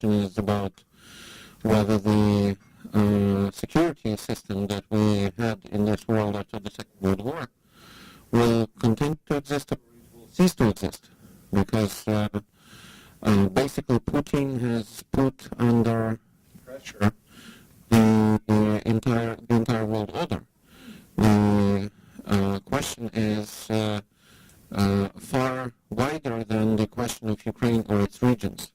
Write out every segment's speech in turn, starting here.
question is about whether the security system that we had in this world after the Second World War will continue to exist or will cease to exist, because basically Putin has put under pressure the entire world order. The question is far wider than the question of Ukraine or its regions.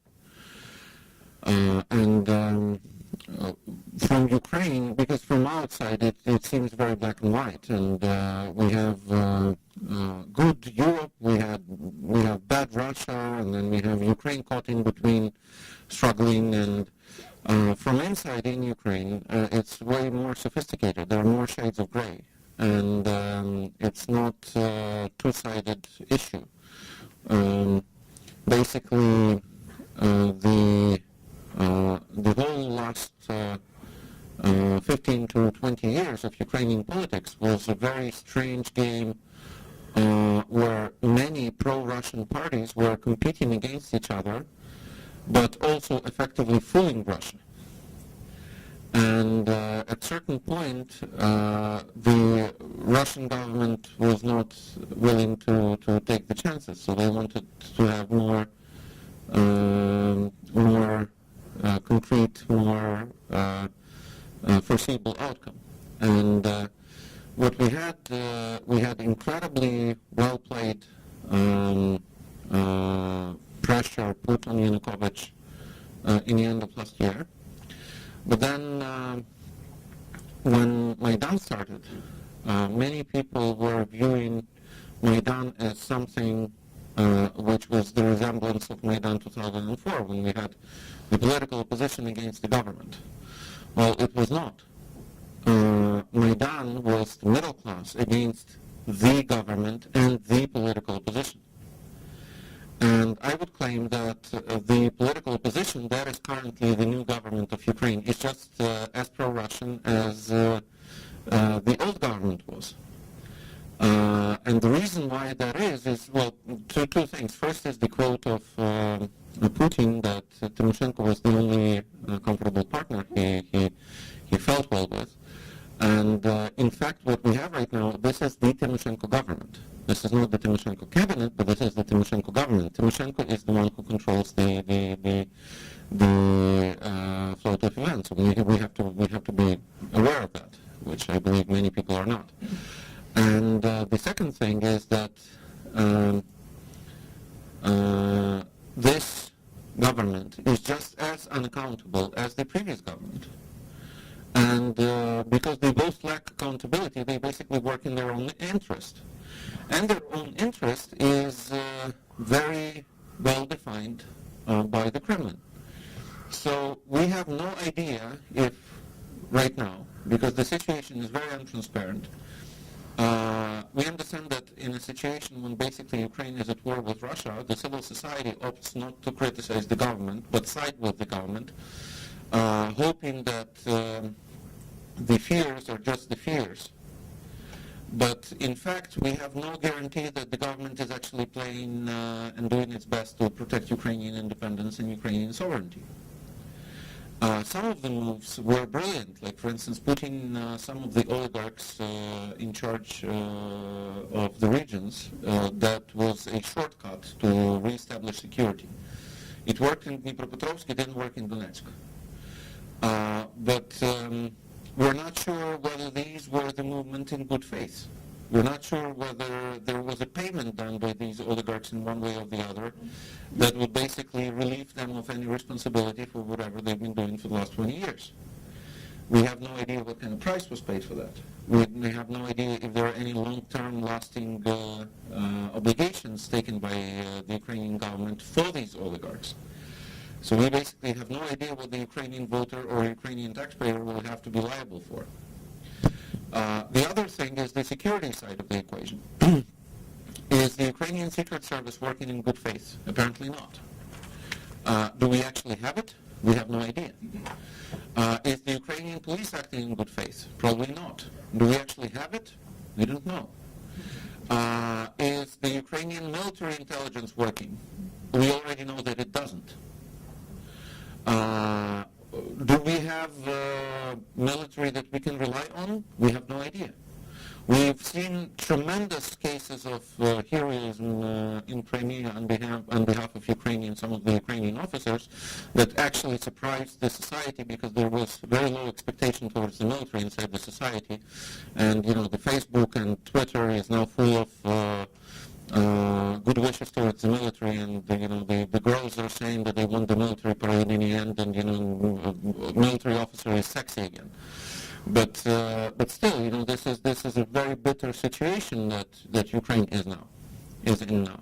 From Ukraine, because from outside it seems very black and white, and we have good Europe, we have bad Russia, and then we have Ukraine caught in between, struggling, and from inside in Ukraine, it's way more sophisticated. There are more shades of gray, and it's not a two-sided issue. Basically, the whole last 15 to 20 years of Ukrainian politics was a very strange game where many pro-Russian parties were competing against each other, but also effectively fooling Russia. And at a certain point, the Russian government was not willing to take the chances, so they wanted to have more concrete, more foreseeable outcome. And what we had incredibly well-played pressure put on Yanukovych in the end of last year. But then when Maidan started, many people were viewing Maidan as something which was the resemblance of Maidan 2004, when we had the political opposition against the government. Well, it was not. Maidan was the middle class against the government and the political opposition. And I would claim that the political opposition that is currently the new government of Ukraine is just as pro-Russian as the old government was. And the reason why that is well, two things. First is the quote of Putin that Tymoshenko was the only comfortable partner he felt well with. And in fact, what we have right now, this is the Tymoshenko government. This is not the Tymoshenko cabinet, but this is the Tymoshenko government. Tymoshenko is the one who controls the float of events. We have to be aware of that, which I believe many people are not. And the second thing is that this government is just as unaccountable as the previous government. And because they both lack accountability, they basically work in their own interest. And their own interest is very well defined by the Kremlin. So we have no idea if right now, because the situation is very untransparent, we understand that in a situation when basically Ukraine is at war with Russia, the civil society opts not to criticize the government, but side with the government, hoping that the fears are just the fears. But in fact, we have no guarantee that the government is actually playing and doing its best to protect Ukrainian independence and Ukrainian sovereignty. Some of the moves were brilliant, like for instance putting some of the oligarchs in charge of the regions. That was a shortcut to re-establish security. It worked in Dnipropetrovsk, it didn't work in Donetsk. But we're not sure whether these were the movement in good faith. We're not sure whether there was a payment done by these oligarchs in one way or the other that would basically relieve them of any responsibility for whatever they've been doing for the last 20 years. We have no idea what kind of price was paid for that. We have no idea if there are any long-term lasting obligations taken by the Ukrainian government for these oligarchs. So we basically have no idea what the Ukrainian voter or Ukrainian taxpayer will have to be liable for. The other thing is the security side of the equation. Is the Ukrainian Secret Service working in good faith? Apparently not. Do we actually have it? We have no idea. Is the Ukrainian police acting in good faith? Probably not. Do we actually have it? We don't know. Is the Ukrainian military intelligence working? We already know that it doesn't. Do we have military that we can rely on? We have no idea. We've seen tremendous cases of heroism in Crimea on behalf of Ukrainian, some of the Ukrainian officers that actually surprised the society because there was very low expectation towards the military inside the society. And, the Facebook and Twitter is now full of good wishes towards the military, and the girls are saying that they want the military parade in the end, and military officer is sexy again. But still, this is a very bitter situation that Ukraine is in now.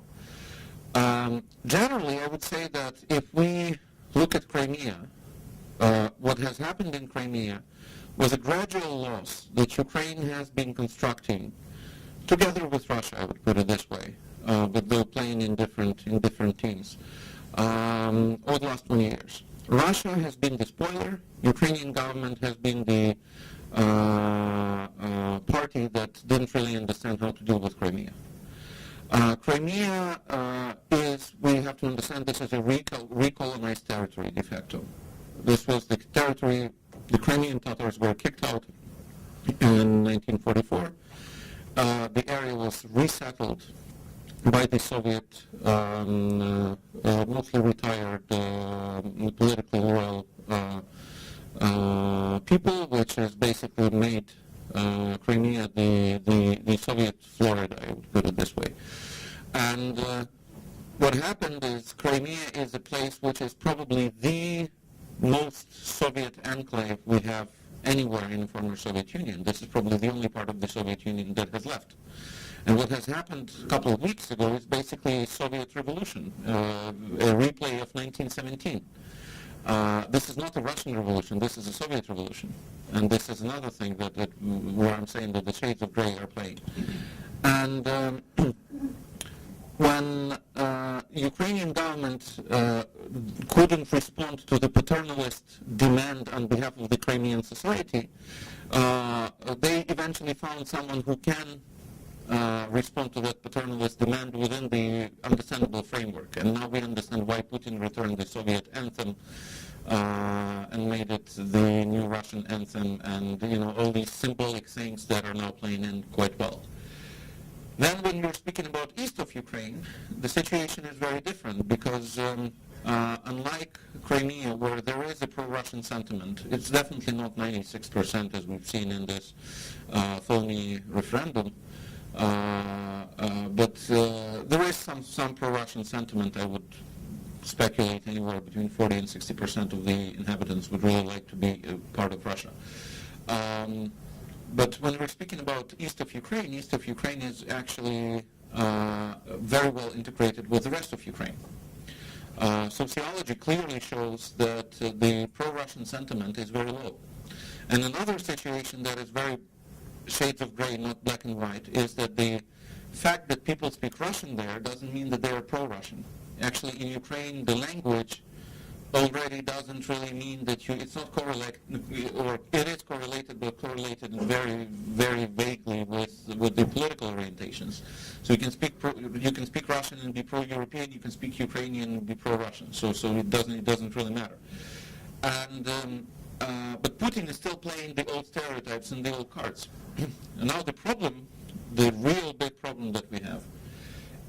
Generally, I would say that if we look at Crimea, what has happened in Crimea was a gradual loss that Ukraine has been constructing together with Russia, I would put it this way, but they're playing in different teams over the last 20 years. Russia has been the spoiler. Ukrainian government has been the party that didn't really understand how to deal with Crimea. Crimea we have to understand, this is a recolonized territory de facto. This was the territory, the Crimean Tatars were kicked out in 1944. The area was resettled by the Soviet, mostly retired, politically loyal people, which has basically made Crimea the Soviet Florida, I would put it this way. And what happened is Crimea is a place which is probably the most Soviet enclave we have anywhere in the former Soviet Union. This is probably the only part of the Soviet Union that has left. And what has happened a couple of weeks ago is basically a Soviet revolution, a replay of 1917. This is not a Russian revolution, this is a Soviet revolution. And this is another thing where I'm saying that the shades of gray are playing. And when Ukrainian government couldn't respond to the paternalist demand on behalf of the Crimean society, they eventually found someone who can respond to that paternalist demand within the understandable framework. And now we understand why Putin returned the Soviet anthem and made it the new Russian anthem, and all these symbolic things that are now playing in quite well. Then when you're speaking about east of Ukraine, the situation is very different because unlike Crimea, where there is a pro-Russian sentiment, it's definitely not 96% as we've seen in this phony referendum, but there is some pro-Russian sentiment. I would speculate anywhere between 40 and 60% of the inhabitants would really like to be a part of Russia. But when we're speaking about east of Ukraine is actually very well integrated with the rest of Ukraine. Sociology clearly shows that the pro-Russian sentiment is very low. And another situation that is very shades of gray, not black and white, is that the fact that people speak Russian there doesn't mean that they are pro-Russian. Actually, in Ukraine, the language already doesn't really mean that it's not correlated, or it is correlated, but correlated very, very vaguely with the political orientations. So you can speak Russian and be pro-European. You can speak Ukrainian and be pro-Russian. So it doesn't really matter. And but Putin is still playing the old stereotypes and the old cards. And now the real big problem that we have,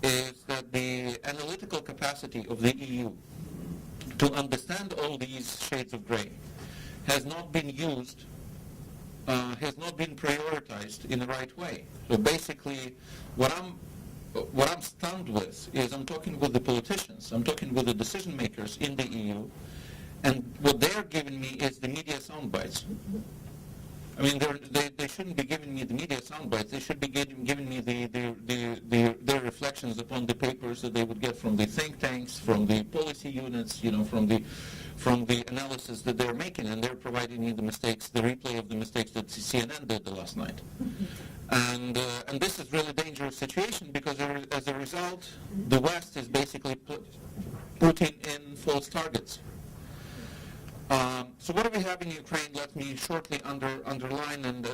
is that the analytical capacity of the EU to understand all these shades of gray has not been used, has not been prioritized in the right way. So basically, what I'm stunned with is I'm talking with the politicians, I'm talking with the decision makers in the EU, and what they're giving me is the media sound bites. I mean, they shouldn't be giving me the media sound bites. They should be giving me their reflections upon the papers that they would get from the think tanks, from the policy units, from the analysis that they're making, and they're providing me the replay of the mistakes that CNN did the last night. And this is really a dangerous situation because as a result, the West is basically putting in false targets. So what do we have in Ukraine? Let me shortly underline and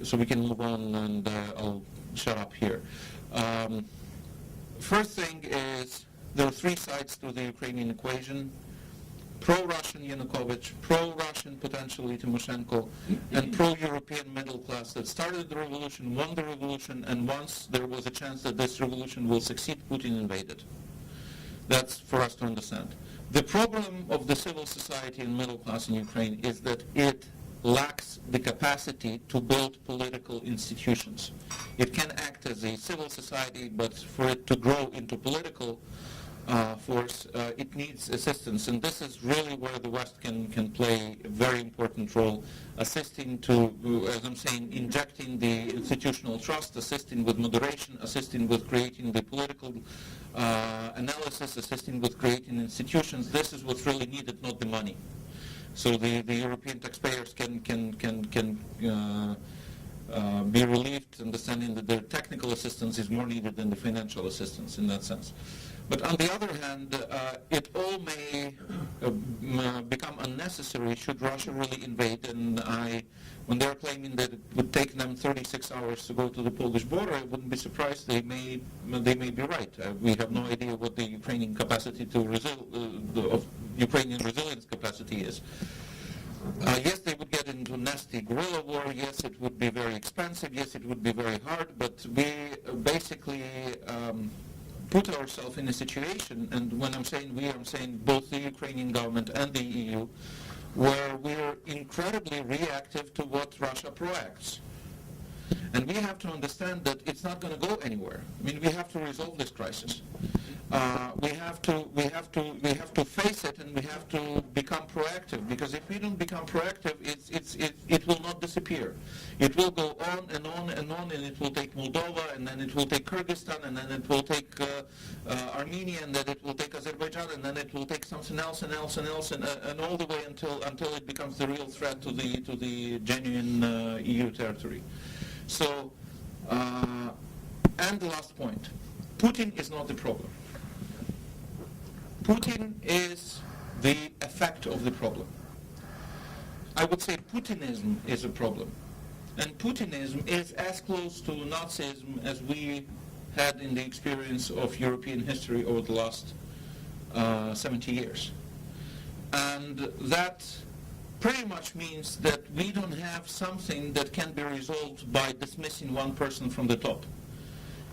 so we can move on, and I'll shut up here. First thing is there are three sides to the Ukrainian equation. pro-Russian Yanukovych, pro-Russian potentially Tymoshenko, and pro-European middle class that started the revolution, won the revolution, and once there was a chance that this revolution will succeed, Putin invaded. That's for us to understand. The problem of the civil society and middle class in Ukraine is that it lacks the capacity to build political institutions. It can act as a civil society, but for it to grow into political force, it needs assistance, and this is really where the West can play a very important role, assisting to, as I'm saying, injecting the institutional trust, assisting with moderation, assisting with creating the political analysis, assisting with creating institutions. This is what's really needed, not the money. So the European taxpayers can be relieved, understanding that their technical assistance is more needed than the financial assistance in that sense. But on the other hand, it all may become unnecessary should Russia really invade. And when they're claiming that it would take them 36 hours to go to the Polish border, I wouldn't be surprised. They may be right. We have no idea what the Ukrainian capacity of Ukrainian resilience capacity is. Yes, they would get into nasty guerrilla war. Yes, it would be very expensive. Yes, it would be very hard. But we basically put ourselves in a situation, and when I'm saying we, I'm saying both the Ukrainian government and the EU, where we're incredibly reactive to what Russia proacts. And we have to understand that it's not going to go anywhere. I mean, we have to resolve this crisis. We have to face it, and we have to become proactive. Because if we don't become proactive, it will not disappear. It will go on and on and on, and it will take Moldova, and then it will take Kyrgyzstan, and then it will take Armenia, and then it will take Azerbaijan, and then it will take something else and else and else, and all the way until it becomes the real threat to the genuine EU territory. So, and the last point, Putin is not the problem. Putin is the effect of the problem. I would say Putinism is a problem. And Putinism is as close to Nazism as we had in the experience of European history over the last 70 years. And that pretty much means that we don't have something that can be resolved by dismissing one person from the top.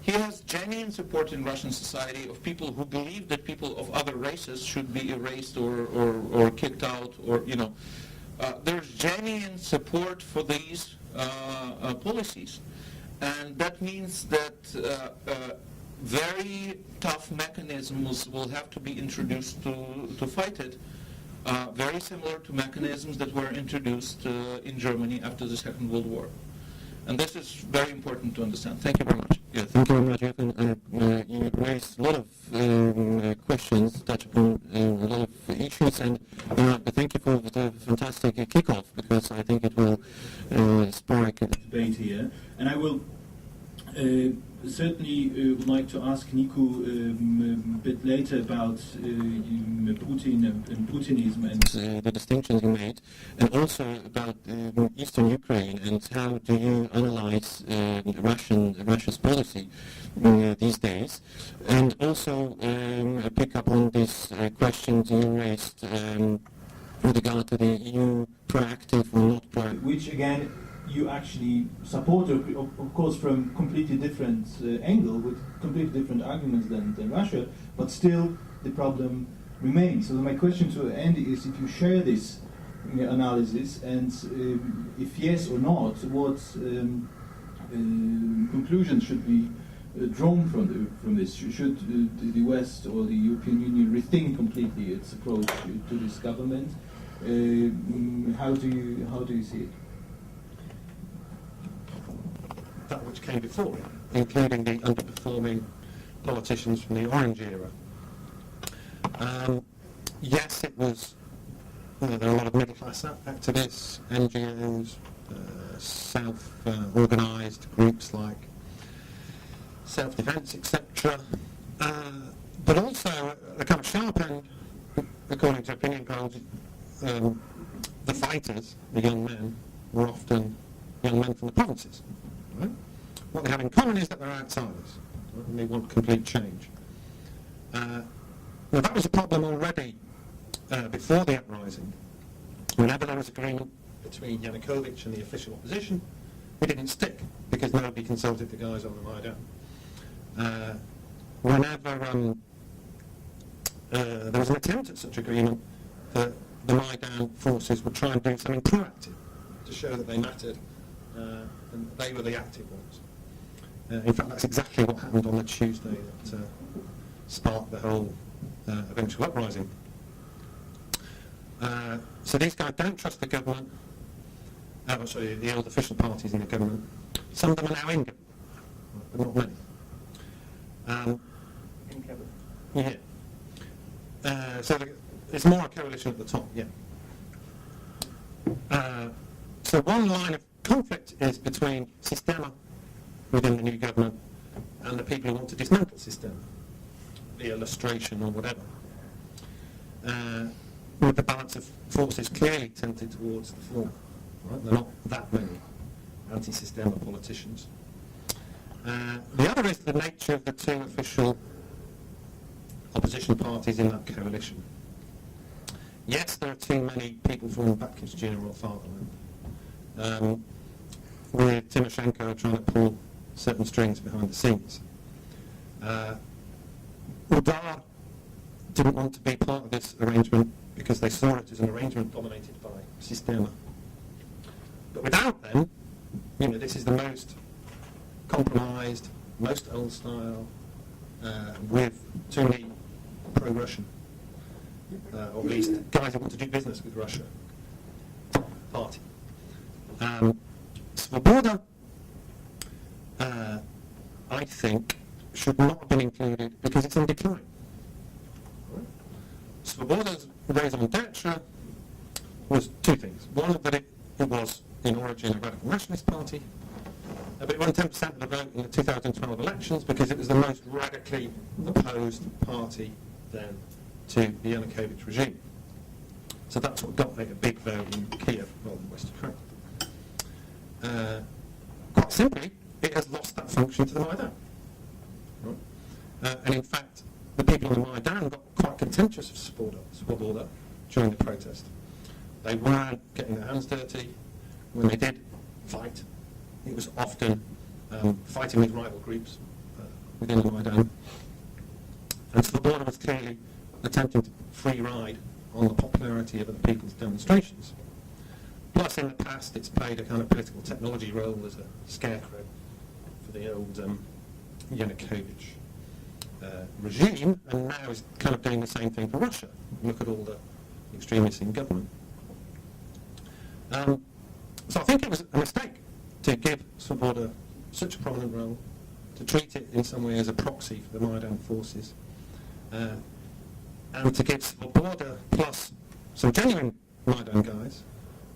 He has genuine support in Russian society of people who believe that people of other races should be erased or kicked out, or, there's genuine support for these policies. And that means that very tough mechanisms will have to be introduced to fight it. Very similar to mechanisms that were introduced in Germany after the Second World War. And this is very important to understand. Thank you very much. Yeah, thank you very much, Yevhen. You raised a lot of questions, touch upon a lot of issues, and thank you for the fantastic kickoff, because I think it will spark a debate here. And I will certainly would like to ask Nicu a bit later about Putin and Putinism and the distinctions you made, and also about Eastern Ukraine, and how do you analyze Russia's policy these days, and also pick up on this question you raised with regard to the EU proactive or not proactive. Which again you actually support, of course, from completely different angle, with completely different arguments than Russia, but still the problem remains. So my question to Andy is if you share this analysis, and if yes or not, what conclusions should be drawn from this? Should the West or the European Union rethink completely its approach to this government? How do you see it? That which came before, including the underperforming politicians from the Orange era. Yes, it was, there are a lot of middle-class activists, NGOs, self-organised groups like self-defence, etc. But also, the kind of sharp end, according to opinion polls, the fighters, the young men, were often young men from the provinces. Right? What they have in common is that they're outsiders, right? And they want complete change. Now that was a problem already before the uprising, whenever there was agreement between Yanukovych and the official opposition, it didn't stick because nobody consulted the guys on the Maidan. Whenever there was an attempt at such agreement, the Maidan forces would try and do something proactive to show that they mattered and they were the active ones. In fact, that's exactly what happened on the Tuesday that sparked the whole eventual uprising. So these guys don't trust the government, sorry, the old official parties in the government. Some of them are now in government, but not many. In cabinet. Yeah. So it's more a coalition at the top, yeah. So one line of conflict is between Sistema within the new government and the people who want to dismantle Sistema, the illustration or whatever. With the balance of forces clearly tilted towards the former. Right? There are not that many anti-Sistema politicians. The other is the nature of the two official opposition parties in that coalition. Yes, there are too many people from Baptist General Fatherland, with Tymoshenko trying to pull certain strings behind the scenes. Udar didn't want to be part of this arrangement because they saw it as an arrangement dominated by Sistema. But without them, this is the most compromised, most old style, with too many pro-Russian, or at least guys who want to do business with Russia, party. Svoboda, I think, should not have been included because it's in decline. Svoboda's raison d'etre was two things. One, that it was in origin a radical nationalist party, but it won 10% of the vote in the 2012 elections because it was the most radically opposed party then to the Yanukovych regime. So that's what got it a big vote in Kiev rather than West Ukraine. Quite simply, it has lost that function to the Maidan. Right? And in fact, the people on the Maidan got quite contemptuous of Svoboda during the protest. They weren't getting their hands dirty. When they did fight, it was often fighting with rival groups within the Maidan. And Svoboda was clearly attempting to free ride on the popularity of the people's demonstrations. Plus, in the past, it's played a kind of political technology role as a scarecrow for the old Yanukovych regime, and now is kind of doing the same thing for Russia. Look at all the extremists in government. So I think it was a mistake to give Svoboda such a prominent role, to treat it in some way as a proxy for the Maidan forces, and to give Svoboda plus some genuine Maidan guys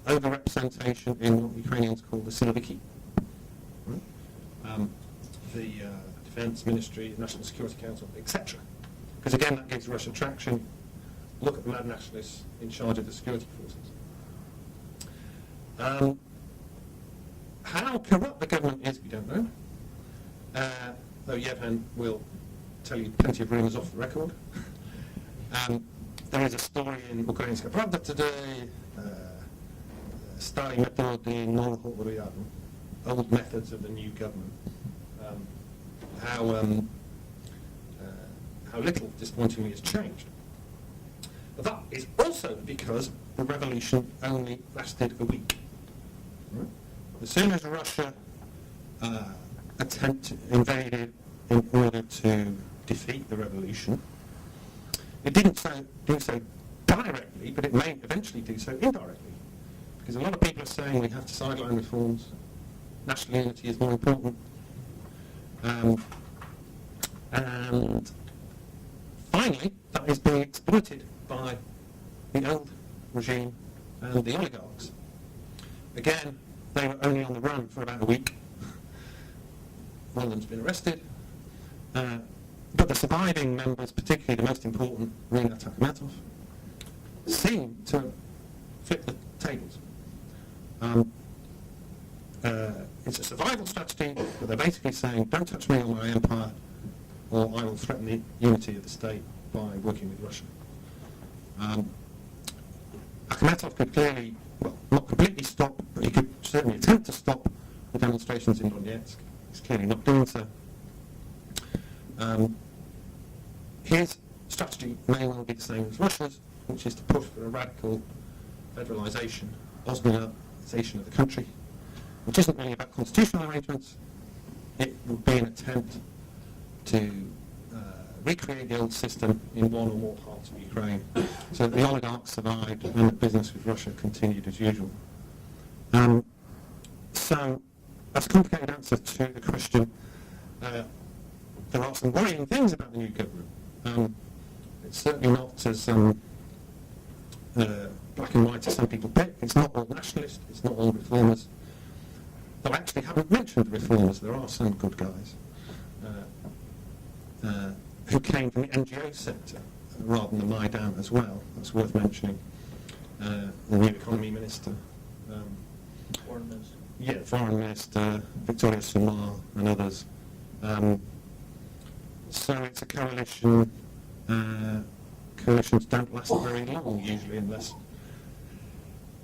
over-representation in what Ukrainians call the Siloviki, right? The Defense Ministry, National Security Council, etc. Because again, that gives Russia traction. Look at the mad nationalists in charge of the security forces. How corrupt the government is, we don't know. Though Yevhen will tell you plenty of rumours off the record. There is a story in Ukrainska Pravda today, Stary metody нового уряду, old methods of the new government. How little, disappointingly, has changed. But that is also because the revolution only lasted a week. Right? As soon as Russia invaded in order to defeat the revolution, it didn't do so directly, but it may eventually do so indirectly. Because a lot of people are saying we have to sideline reforms, national unity is more important. And finally, that is being exploited by the old regime and the oligarchs. Again, they were only on the run for about a week. One of them's been arrested. But the surviving members, particularly the most important, Rina Takhamatov, seem to flip the tables. It's a survival strategy, but they're basically saying, don't touch me or my empire, or I will threaten the unity of the state by working with Russia. Akhmetov could clearly, well, not completely stop, but he could certainly attempt to stop the demonstrations in Donetsk. He's clearly not doing so. His strategy may well be the same as Russia's, which is to push for a radical federalisation, Bosnianisation of the country, which isn't really about constitutional arrangements. It would be an attempt to recreate the old system in one or more parts of Ukraine, so that the oligarchs survived and the business with Russia continued as usual. So that's a complicated answer to the question. There are some worrying things about the new government. It's certainly not as black and white as some people pick. It's not all nationalist, it's not all reformers. Though I actually haven't mentioned the reformers, there are some good guys who came from the NGO sector rather than the Maidan as well. That's worth mentioning. The new economy minister. Foreign minister. Yeah, foreign minister, Victoria Sumar and others. So it's a coalition. Coalitions don't last very long usually unless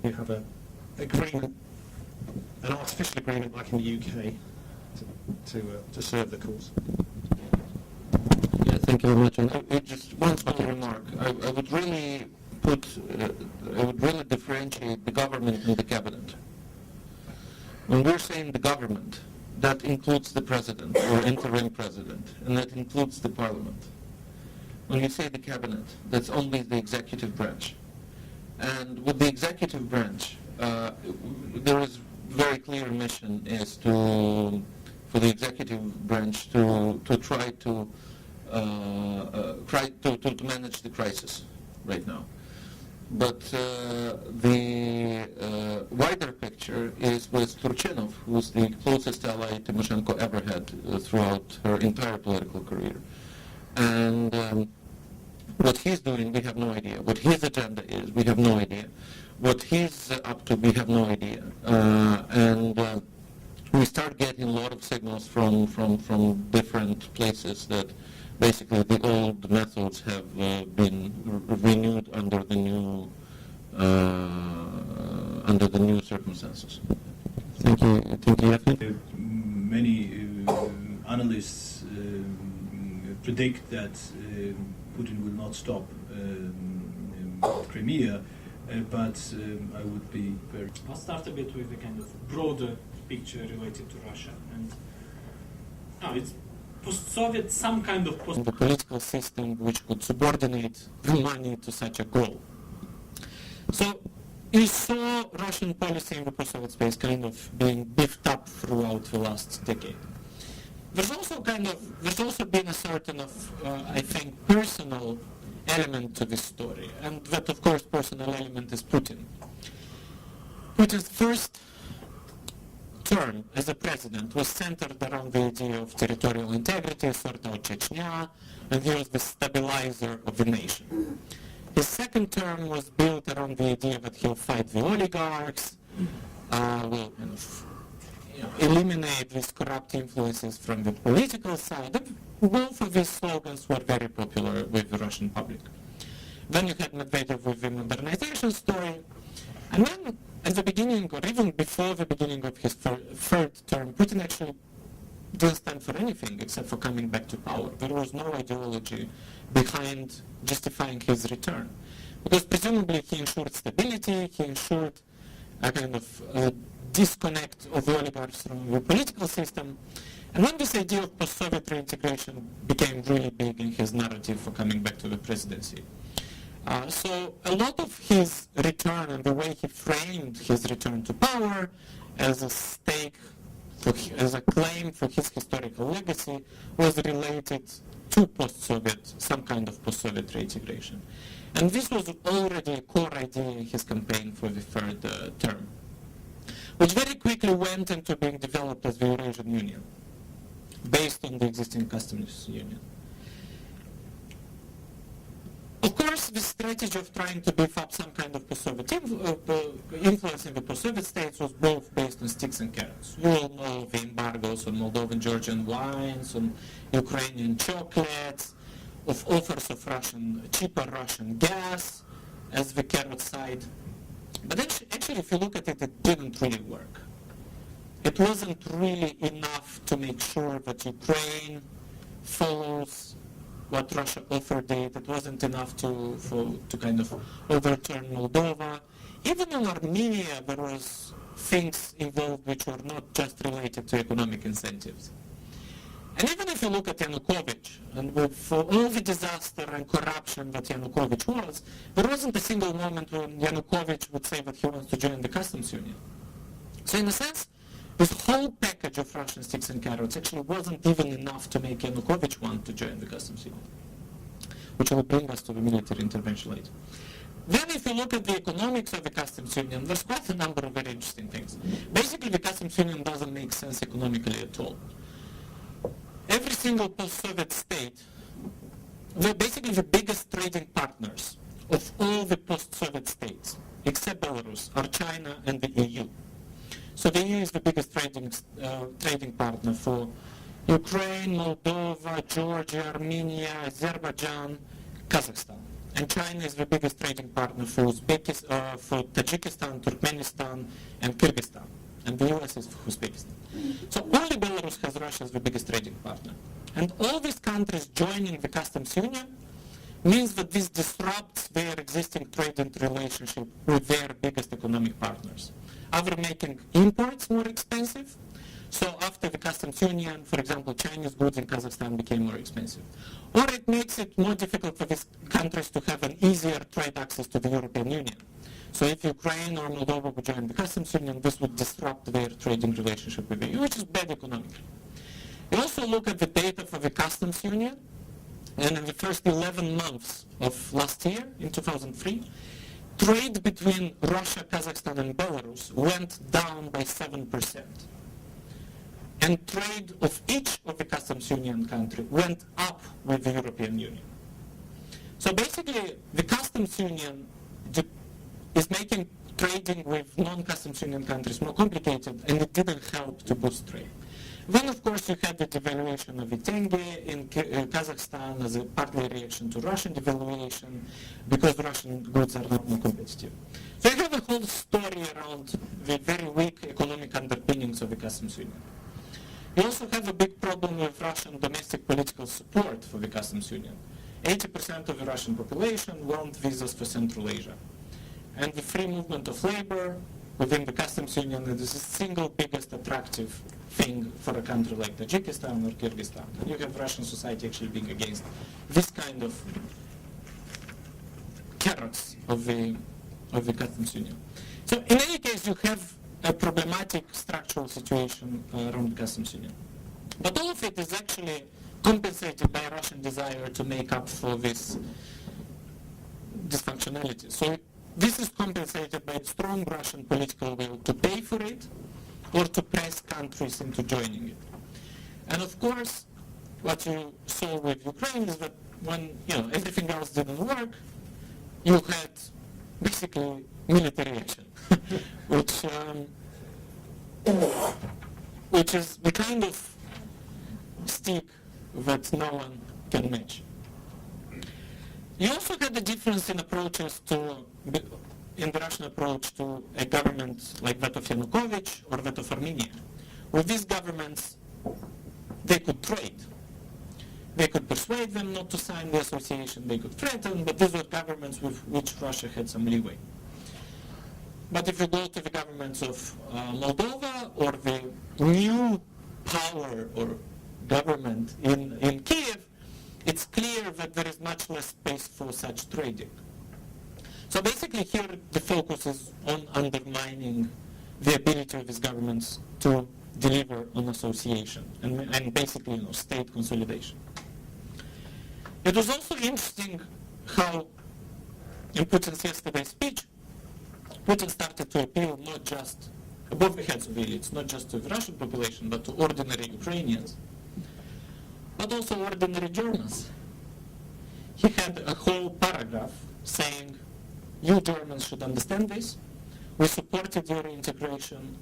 you have an agreement, an artificial agreement like in the UK to serve the cause. Yeah, thank you very much. And just one small remark. I would really differentiate the government and the cabinet. When we're saying the government, that includes the president or interim president, and that includes the parliament. When you say the cabinet, that's only the executive branch. And with the executive branch, there is very clear mission is for the executive branch to try to manage the crisis right now. But the wider picture is with Turchinov, who's the closest ally Tymoshenko ever had throughout her entire political career. And what he's doing, we have no idea. What his agenda is, we have no idea. What he's up to, we have no idea. And we start getting a lot of signals from different places that basically the old methods have been renewed under the new circumstances. Thank you, Yevhen. Many analysts predict that Putin will not stop Crimea, but I would be very... I'll start a bit with a kind of broader picture related to Russia. And it's post-Soviet, some kind of post... The political system which could subordinate the money to such a goal. So you saw Russian policy in the post-Soviet space kind of being beefed up throughout the last decade. There's also been a certain I think, personal element to this story, and that, of course, personal element is Putin. Putin's first term as a president was centered around the idea of territorial integrity, sort of Chechnya, and he was the stabilizer of the nation. His second term was built around the idea that he'll fight the oligarchs, will kind of eliminate these corrupt influences from the political side. Both of these slogans were very popular with the Russian public. Then you had Medvedev with the modernization story, and then at the beginning, or even before the beginning of his third term, Putin actually didn't stand for anything except for coming back to power. There was no ideology behind justifying his return. Because presumably he ensured stability, he ensured a kind of disconnect of the oligarchs from the political system. And then this idea of post-Soviet reintegration became really big in his narrative for coming back to the presidency. So a lot of his return and the way he framed his return to power as a stake, as a claim for his historical legacy, was related to post-Soviet, some kind of post-Soviet reintegration. And this was already a core idea in his campaign for the third term, which very quickly went into being developed as the Eurasian Union, based on the existing customs union. Of course, the strategy of trying to beef up some kind of post-Soviet influence in the post-Soviet states was both based on sticks and carrots. You all know the embargoes on Moldovan, Georgian wines, on Ukrainian chocolates, of offers of cheaper Russian gas as the carrot side. But actually, if you look at it, it didn't really work. It wasn't really enough to make sure that Ukraine follows what Russia offered it. It wasn't enough to kind of overturn Moldova. Even in Armenia, there was things involved which were not just related to economic incentives. And even if you look at Yanukovych, and with all the disaster and corruption that Yanukovych was, there wasn't a single moment when Yanukovych would say that he wants to join the customs union. So in a sense, this whole package of Russian sticks and carrots actually wasn't even enough to make Yanukovych want to join the customs union, which will bring us to the military intervention later. Then if you look at the economics of the customs union, there's quite a number of very interesting things. Basically, the customs union doesn't make sense economically at all. Every single post-Soviet state, they're basically the biggest trading partners of all the post-Soviet states, except Belarus, are China and the EU. So the EU is the biggest trading partner for Ukraine, Moldova, Georgia, Armenia, Azerbaijan, Kazakhstan. And China is the biggest trading partner for Uzbekistan, for Tajikistan, Turkmenistan, and Kyrgyzstan. And the US is for Uzbekistan. So only Belarus has Russia as the biggest trading partner. And all these countries joining the customs union means that this disrupts their existing trade and relationship with their biggest economic partners. Either making imports more expensive, so after the customs union, for example, Chinese goods in Kazakhstan became more expensive. Or it makes it more difficult for these countries to have an easier trade access to the European Union. So if Ukraine or Moldova would join the customs union, this would disrupt their trading relationship with the EU, which is bad economically. You also look at the data for the customs union, and in the first 11 months of last year, in 2003, trade between Russia, Kazakhstan, and Belarus went down by 7%. And trade of each of the customs union countries went up with the European Union. So basically, the customs union is making trading with non-customs union countries more complicated, and it didn't help to boost trade. Then, of course, you had the devaluation of the tenge in Kazakhstan as a partly reaction to Russian devaluation, because Russian goods are not more competitive. So you have a whole story around the very weak economic underpinnings of the customs union. You also have a big problem with Russian domestic political support for the customs union. 80% of the Russian population want visas for Central Asia. And the free movement of labor within the customs union is the single biggest attractive thing for a country like Tajikistan or Kyrgyzstan. And you have Russian society actually being against this kind of carrots of the customs union. So in any case, you have a problematic structural situation around the customs union. But all of it is actually compensated by a Russian desire to make up for this dysfunctionality. So this is compensated by a strong Russian political will to pay for it or to press countries into joining it. And of course, what you saw with Ukraine is that when everything else didn't work, you had basically military action, which is the kind of stick that no one can match. You also had a difference in approaches in the Russian approach to a government like that of Yanukovych or that of Armenia. With these governments, they could trade. They could persuade them not to sign the association, they could threaten, but these were governments with which Russia had some leeway. But if you go to the governments of Moldova or the new power or government in Kiev, it's clear that there is much less space for such trading. So basically here the focus is on undermining the ability of these governments to deliver on association and basically state consolidation. It was also interesting how in Putin's yesterday's speech, Putin started to appeal not just above the heads of the elites, not just to the Russian population, but to ordinary Ukrainians, but also ordinary Germans. He had a whole paragraph saying, you Germans should understand this. We supported your integration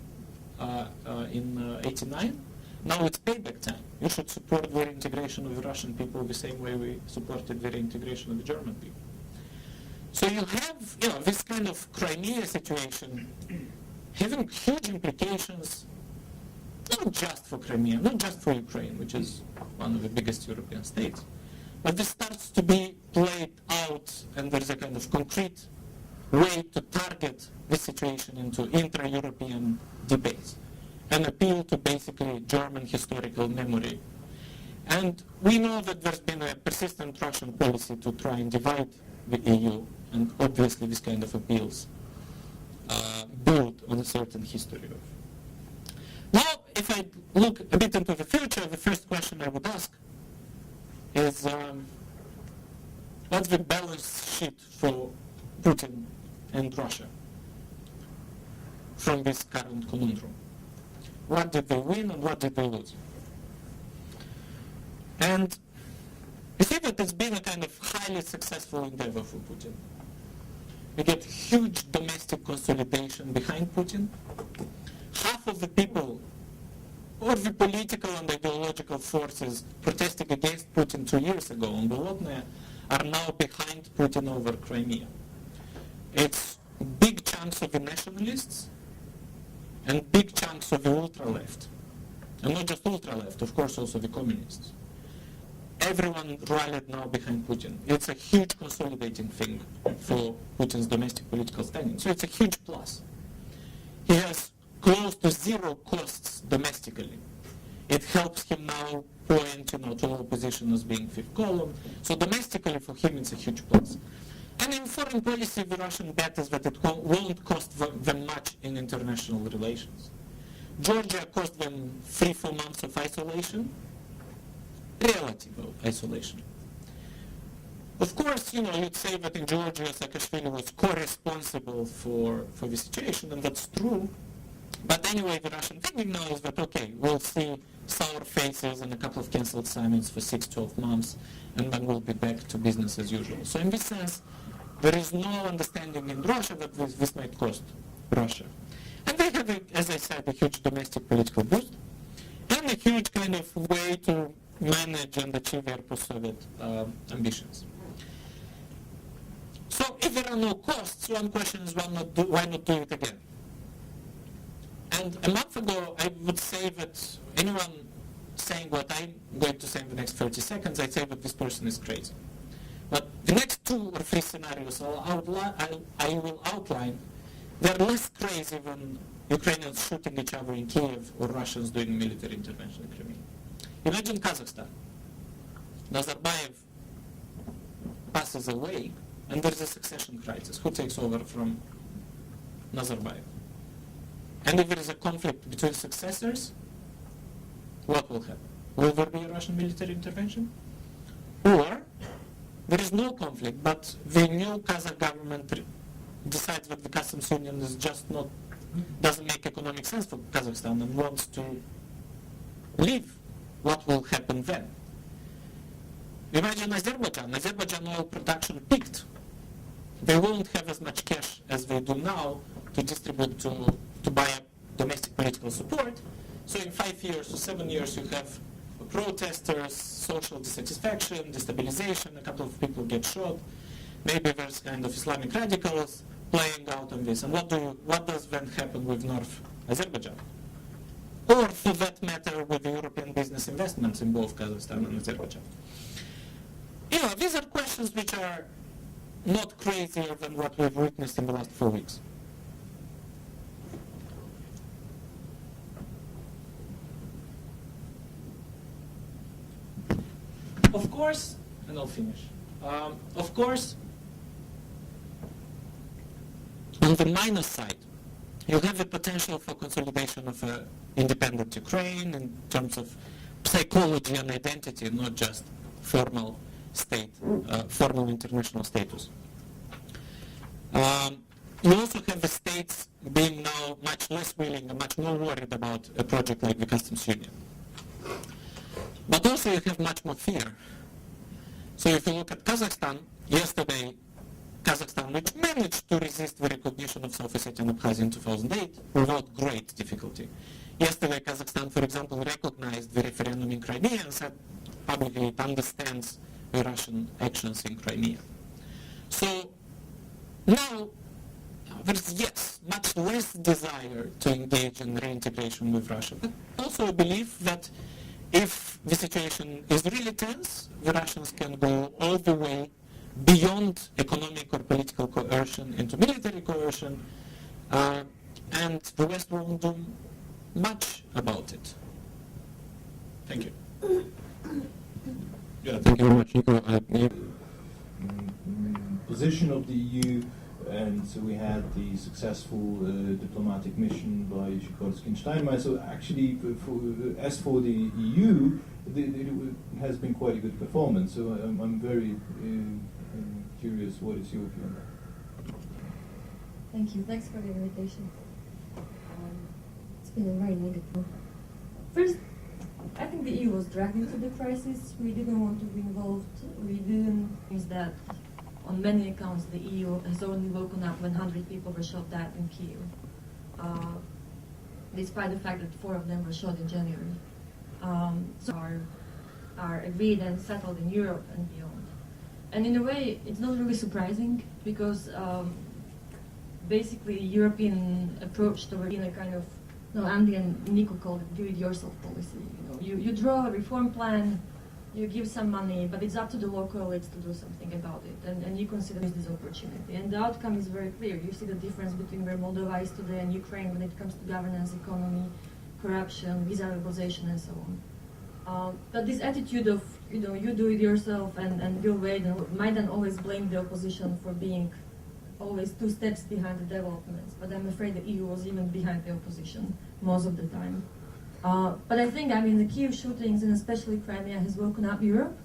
in '89. Now it's payback time. You should support the integration of the Russian people the same way we supported the integration of the German people. So you have, this kind of Crimea situation having huge implications, not just for Crimea, not just for Ukraine, which is one of the biggest European states, but this starts to be played out, and there's a kind of concrete way to target this situation into intra-European debates and appeal to basically German historical memory. And we know that there's been a persistent Russian policy to try and divide the EU, and obviously this kind of appeals build on a certain history of. Now, if I look a bit into the future, the first question I would ask is, what's the balance sheet for Putin and Russia from this current conundrum? What did they win and what did they lose? And you see that it's been a kind of highly successful endeavor for Putin. We get huge domestic consolidation behind Putin. Half of the people, or the political and ideological forces protesting against Putin 2 years ago on Bolotnaya, are now behind Putin over Crimea. It's big chunks of the nationalists and big chunks of the ultra-left. And not just ultra-left, of course also the communists. Everyone rallied now behind Putin. It's a huge consolidating thing for Putin's domestic political standing. So it's a huge plus. He has close to zero costs domestically. It helps him now point to opposition as being fifth column. So domestically for him it's a huge plus. And in foreign policy, the Russian bet is that it won't cost them much in international relations. Georgia cost them 3-4 months of isolation, relative isolation. Of course, you'd say that in Georgia, Saakashvili was co-responsible for the situation, and that's true. But anyway, the Russian thinking now is that, okay, we'll see sour faces and a couple of cancelled summits for 6-12 months, and then we'll be back to business as usual. So in this sense, there is no understanding in Russia that this might cost Russia. And they have, as I said, a huge domestic political boost, and a huge kind of way to manage and achieve their post-Soviet ambitions. So if there are no costs, one question is why not do it again? And a month ago, I would say that anyone saying what I'm going to say in the next 30 seconds, I'd say that this person is crazy. But the next 2 or 3 scenarios I will outline, they're less crazy than Ukrainians shooting each other in Kiev or Russians doing military intervention in Crimea. Imagine Kazakhstan. Nazarbayev passes away, and there's a succession crisis. Who takes over from Nazarbayev? And if there is a conflict between successors, what will happen? Will there be a Russian military intervention? Or there is no conflict, but the new Kazakh government decides that the customs union is just doesn't make economic sense for Kazakhstan and wants to leave. What will happen then? Imagine Azerbaijan. Azerbaijan oil production peaked. They won't have as much cash as they do now to distribute to buy up domestic political support. So in 5 years or 7 years, you have protesters, social dissatisfaction, destabilization, a couple of people get shot. Maybe there's kind of Islamic radicals playing out on this. And what does then happen with North Azerbaijan? Or for that matter, with the European business investments in both Kazakhstan and Azerbaijan. These are questions which are not crazier than what we've witnessed in the last 4 weeks. Of course, and I'll finish. Of course, on the minus side, you have the potential for consolidation of an independent Ukraine in terms of psychology and identity, not just formal state, formal international status. You also have the states being now much less willing and much more worried about a project like the customs union. But also you have much more fear. So if you look at Kazakhstan, yesterday, Kazakhstan, which managed to resist the recognition of South Ossetia and Abkhazia in 2008 without great difficulty. Yesterday, Kazakhstan, for example, recognized the referendum in Crimea and said publicly it understands the Russian actions in Crimea. So Now, there's, yes, much less desire to engage in reintegration with Russia, but also a belief that if the situation is really tense, the Russians can go all the way beyond economic or political coercion into military coercion, and the West won't do much about it. Thank you. Yeah, thank you very much, Nico. Position of the EU, and so we had the successful diplomatic mission by Sikorski and Steinmeier. So actually, as for the EU, it has been quite a good performance. So I'm very curious, what is your view on that? Thank you. Thanks for the invitation. It's been a very negative. First, I think the EU was dragged into the crisis. We didn't want to be involved. We didn't. Is that on many accounts the EU has only woken up when 100 people were shot at in Kyiv, despite the fact that 4 of them were shot in January. So are agreed and settled in Europe and beyond. And in a way, it's not really surprising because basically European approach toward in a kind of, Andy and Nico called it do-it-yourself policy. You draw a reform plan, you give some money, but it's up to the local elites to do something about it, and you consider this opportunity. And the outcome is very clear. You see the difference between where Moldova is today and Ukraine when it comes to governance, economy, corruption, visa liberalization, and so on. But this attitude of, you do it yourself and we'll wait, and Maidan always blamed the opposition for being always 2 steps behind the developments, but I'm afraid the EU was even behind the opposition most of the time. But I think, the Kyiv shootings, and especially Crimea, has woken up Europe.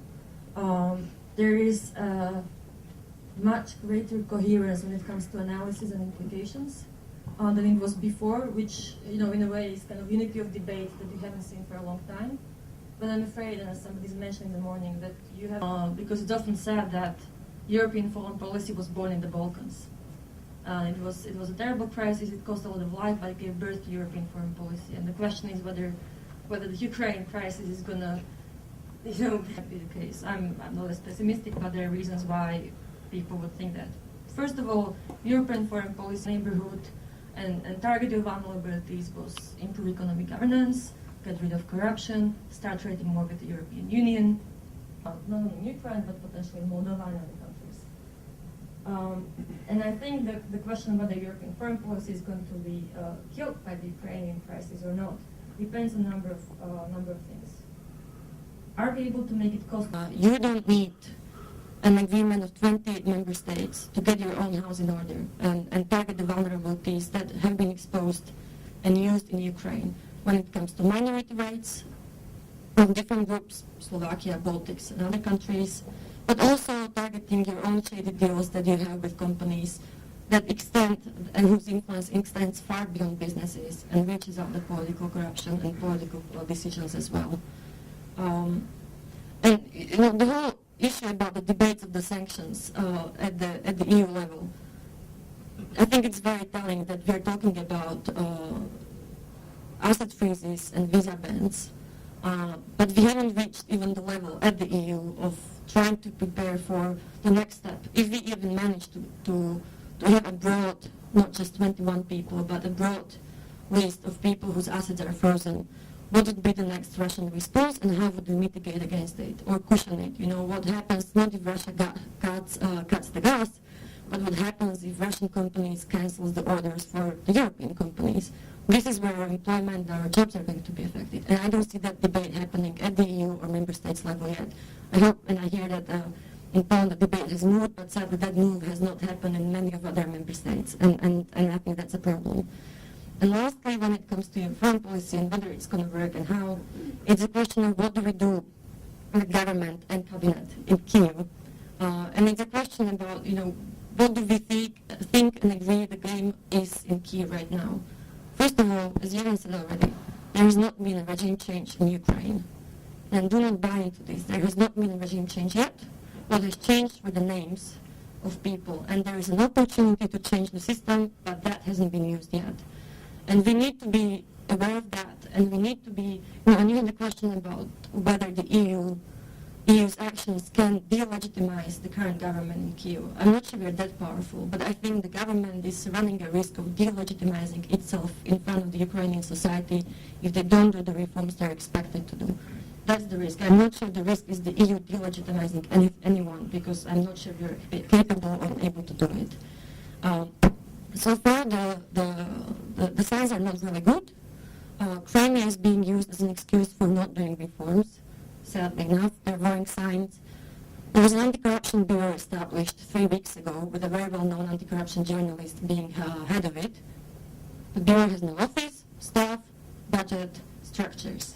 There is much greater coherence when it comes to analysis and implications than it was before, which, in a way is kind of unity of debate that you haven't seen for a long time. But I'm afraid, and as somebody's mentioned in the morning, that you have, because it's often said that European foreign policy was born in the Balkans. It was a terrible crisis. It cost a lot of life, but it gave birth to European foreign policy. And the question is whether the Ukraine crisis is gonna, be the case. I'm not as pessimistic, but there are reasons why people would think that. First of all, European foreign policy neighborhood and targeted vulnerabilities was improve economic governance, get rid of corruption, start trading more with the European Union, not only in Ukraine, but potentially in Moldova and other countries. And I think that the question whether European foreign policy is going to be killed by the Ukrainian crisis or not depends on a number of things. Are we able to make it cost? You don't need an agreement of 28 member states to get your own house in order and target the vulnerabilities that have been exposed and used in Ukraine when it comes to minority rights from different groups, Slovakia, Baltics, and other countries, but also targeting your own shady deals that you have with companies that extend and whose influence extends far beyond businesses and reaches out the political corruption and political decisions as well. And the whole issue about the debates of the sanctions at the EU level, I think it's very telling that we're talking about asset freezes and visa bans, but we haven't reached even the level at the EU of trying to prepare for the next step. If we even manage to have a broad, not just 21 people, but a broad list of people whose assets are frozen, what would be the next Russian response and how would we mitigate against it or cushion it? What happens not if Russia cuts the gas, but what happens if Russian companies cancel the orders for the European companies? This is where our employment and our jobs are going to be affected. And I don't see that debate happening at the EU or member states level yet. I hope, and I hear that in Poland the debate has moved, but sadly that move has not happened in many of other member states, and I think that's a problem. And lastly, when it comes to your foreign policy and whether it's going to work and how, it's a question of what do we do with government and cabinet in Kyiv. And it's a question about, what do we think and agree the game is in Kyiv right now. First of all, as Yevhen said already, there has not been a regime change in Ukraine. And do not buy into this. There has not been a regime change yet. What has changed were the names of people. And there is an opportunity to change the system, but that hasn't been used yet. And we need to be aware of that, and we need to be, and you had a question about whether the EU EU's actions can delegitimize the current government in Kyiv. I'm not sure we're that powerful, but I think the government is running a risk of delegitimizing itself in front of the Ukrainian society if they don't do the reforms they're expected to do. That's the risk. I'm not sure the risk is the EU delegitimizing anyone, because I'm not sure we're capable or able to do it. So far, the signs are not really good. Crimea is being used as an excuse for not doing reforms. Sadly enough, there are worrying signs. There was an anti-corruption bureau established 3 weeks ago with a very well-known anti-corruption journalist being head of it. The bureau has no office, staff, budget, structures.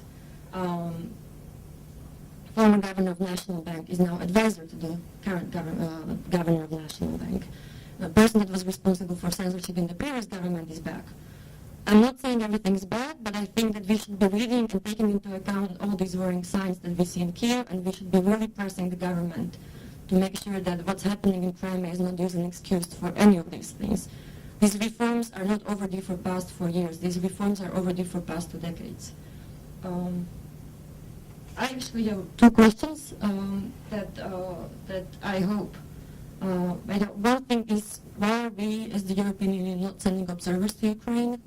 Former governor of National Bank is now advisor to the current governor of National Bank. The person that was responsible for censorship in the previous government is back. I'm not saying everything's bad, but I think that we should be reading and taking into account all these worrying signs that we see in Kyiv, and we should be really pressing the government to make sure that what's happening in Crimea is not used as an excuse for any of these things. These reforms are not overdue for past 4 years. These reforms are overdue for past 2 decades. I actually have 2 questions that I hope. One thing is, why are we as the European Union not sending observers to Ukraine?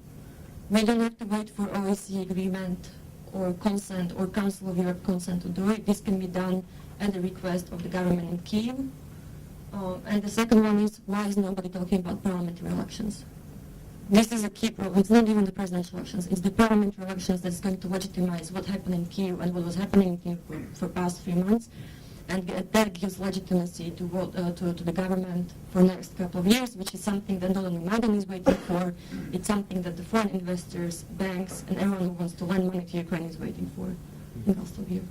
We don't have to wait for OSCE agreement or consent or Council of Europe consent to do it. This can be done at the request of the government in Kyiv. And the second one is, why is nobody talking about parliamentary elections? This is a key problem. It's not even the presidential elections. It's the parliamentary elections that's going to legitimize what happened in Kyiv and what was happening in Kyiv for past 3 months. And that gives legitimacy to the government for the next couple of years, which is something that not only Maidan is waiting for, it's something that the foreign investors, banks, and everyone who wants to lend money to Ukraine is waiting for. And also here.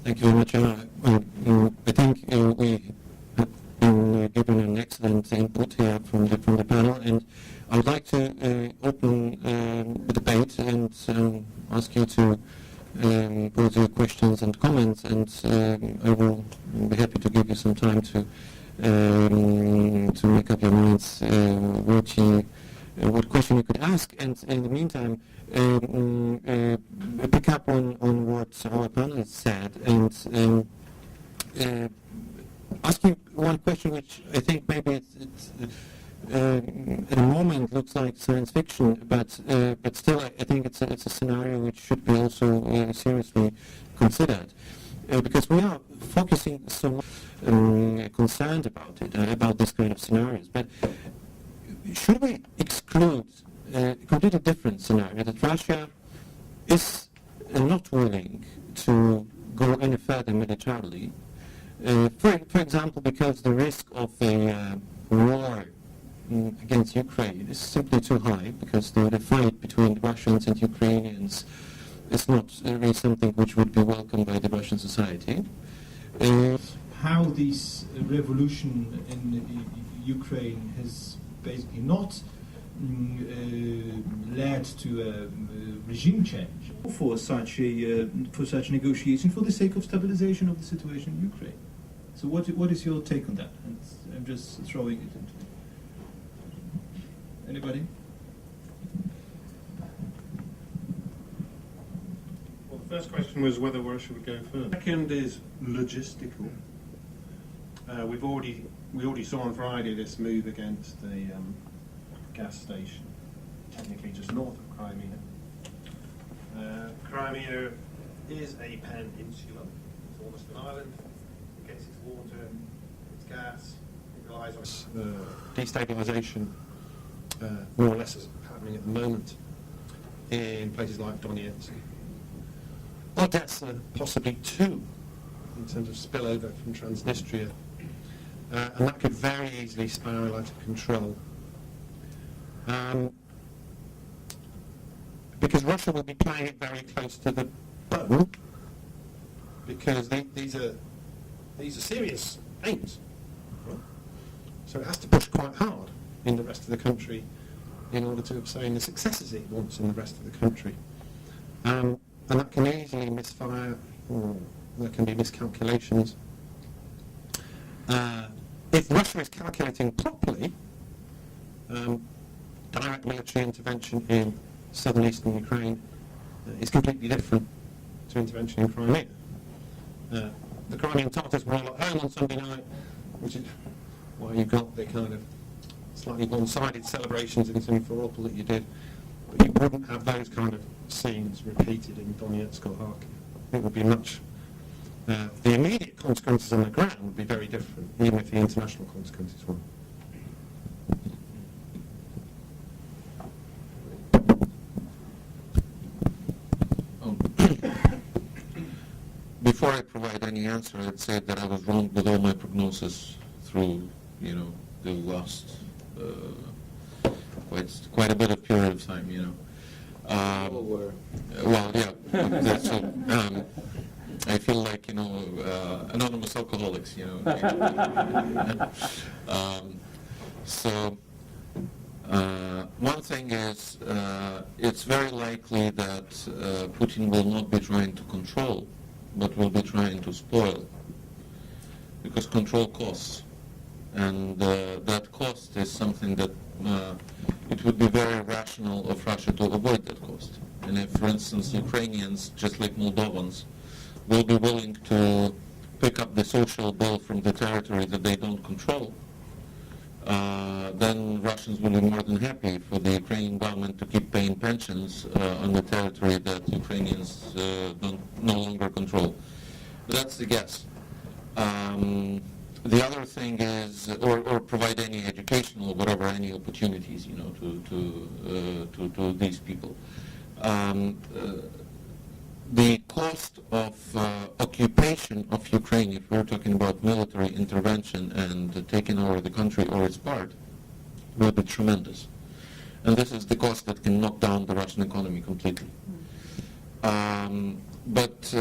Thank you very much, Jana. I think we have been given an excellent input here from the panel, and I would like to open the debate and ask you to pose your questions and comments, and I will be happy to give you some time to make up your minds what question you could ask. And in the meantime, pick up on what our panelists said and ask you one question, which I think maybe it's at the moment looks like science fiction, but still I think it's a scenario which should be also seriously considered, because we are focusing so much concerned about it, about this kind of scenarios. But should we exclude a completely different scenario, that Russia is not willing to go any further militarily, for example, because the risk of a war against Ukraine is simply too high, because the fight between the Russians and Ukrainians is not really something which would be welcomed by the Russian society. How this revolution in Ukraine has basically not led to a regime change for such negotiation for the sake of stabilization of the situation in Ukraine. So what is your take on that? And I'm just throwing it into anybody? Well, the first question was whether Russia would go first. The second is logistical. We already saw on Friday this move against the gas station, technically just north of Crimea. Crimea is a peninsula. It's almost an island. It gets its water, its gas. It relies on destabilisation, more or less as happening at the moment in places like Donetsk. Odessa, possibly too, in terms of spillover from Transnistria. And that could very easily spiral out of control. Because Russia will be playing it very close to the bone, because these are serious aims. Right? So it has to push quite hard in the rest of the country in order to obtain the successes it wants in the rest of the country. And that can easily misfire, or there can be miscalculations. If Russia is calculating properly, direct military intervention in southern eastern Ukraine is completely different to intervention in Crimea. The Crimean Tatars were all at home on Sunday night, which is why you got the kind of slightly one-sided celebrations in Simferopol that you did. But you wouldn't have those kind of scenes repeated in Donetsk or Kharkiv. It would be much... the immediate consequences on the ground would be very different, even if the international consequences were. Before I provide any answer, I'd say that I was wrong with all my prognosis through, the last quite a bit of period of time, Well, yeah. So, I feel like, anonymous alcoholics, So, one thing is, it's very likely that Putin will not be trying to control, but will be trying to spoil, because control costs, and that cost is something that it would be very rational of Russia to avoid that cost. And if, for instance, Ukrainians, just like Moldovans, will be willing to pick up the social bill from the territory that they don't control, then Russians will be more than happy for the Ukrainian government to keep paying pensions on the territory that Ukrainians no longer control. That's the guess. The other thing is, or provide any educational or whatever, any opportunities, to these people. The cost of occupation of Ukraine, if we're talking about military intervention and taking over the country or its part, will be tremendous. And this is the cost that can knock down the Russian economy completely. But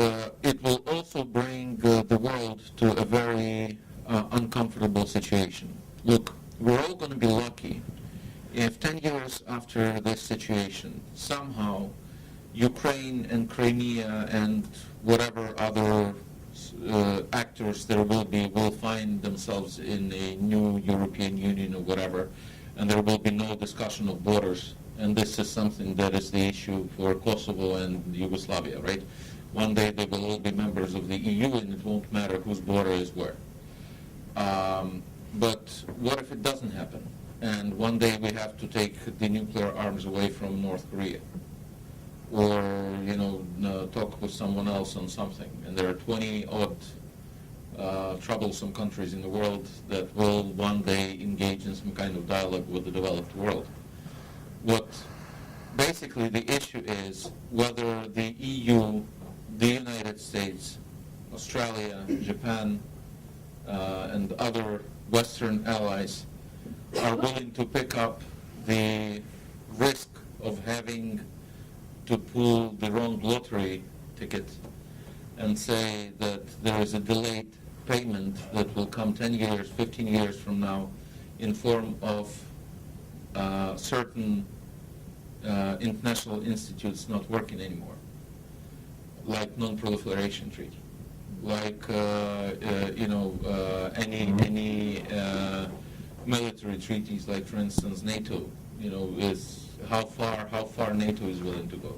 it will also bring the world to a very uncomfortable situation. Look, we're all going to be lucky if 10 years after this situation, somehow Ukraine and Crimea and whatever other actors there will find themselves in a new European Union or whatever, and there will be no discussion of borders. And this is something that is the issue for Kosovo and Yugoslavia, right? One day they will all be members of the EU and it won't matter whose border is where. But what if it doesn't happen? And one day we have to take the nuclear arms away from North Korea, or talk with someone else on something. And there are 20 odd troublesome countries in the world that will one day engage in some kind of dialogue with the developed world. What basically the issue is whether the EU, the United States, Australia, Japan, and other Western allies are willing to pick up the risk of having to pull the wrong lottery ticket and say that there is a delayed payment that will come 10 years, 15 years from now in form of certain international institutes not working anymore, like non-proliferation treaty, like any military treaties, like for instance NATO, is how far NATO is willing to go.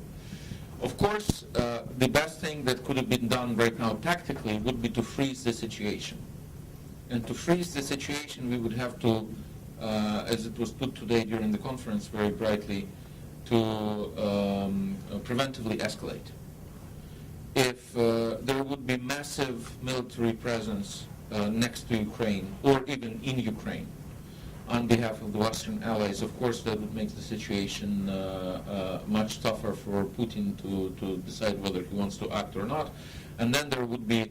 Of course, the best thing that could have been done right now tactically would be to freeze the situation. And to freeze the situation, we would have to, as it was put today during the conference very brightly, to preventively escalate. If there would be massive military presence next to Ukraine, or even in Ukraine, on behalf of the Western allies, of course that would make the situation much tougher for Putin to decide whether he wants to act or not. And then there would be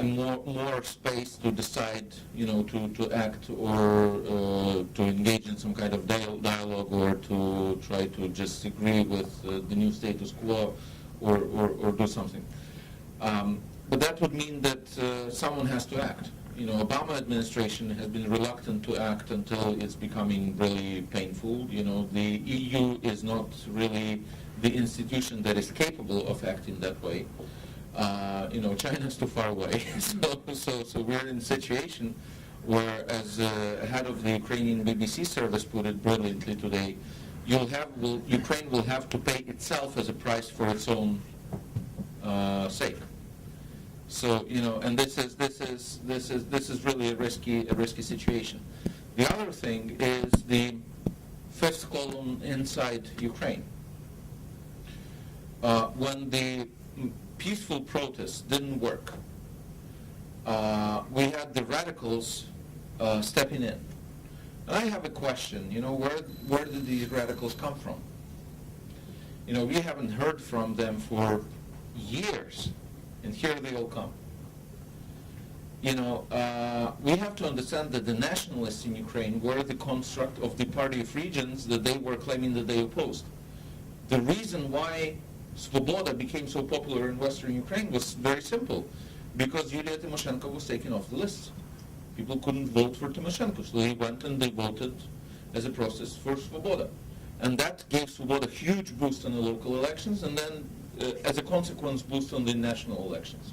more space to decide, to act or to engage in some kind of dialogue, or to try to just agree with the new status quo, or do something. But that would mean that someone has to act. Obama administration has been reluctant to act until it's becoming really painful. The EU is not really the institution that is capable of acting that way. China's too far away. So we're in a situation where, as head of the Ukrainian BBC service put it brilliantly today, Ukraine will have to pay itself as a price for its own sake. So and this is really a risky situation. The other thing is the fifth column inside Ukraine. When the peaceful protests didn't work, we had the radicals stepping in. And I have a question. Where did these radicals come from? We haven't heard from them for years, and here they all come. We have to understand that the nationalists in Ukraine were the construct of the Party of Regions that they were claiming that they opposed. The reason why Svoboda became so popular in Western Ukraine was very simple, because Yulia Tymoshenko was taken off the list. People couldn't vote for Tymoshenko, so they went and they voted as a process for Svoboda. And that gave Svoboda a huge boost in the local elections, and then, as a consequence, boost on the national elections.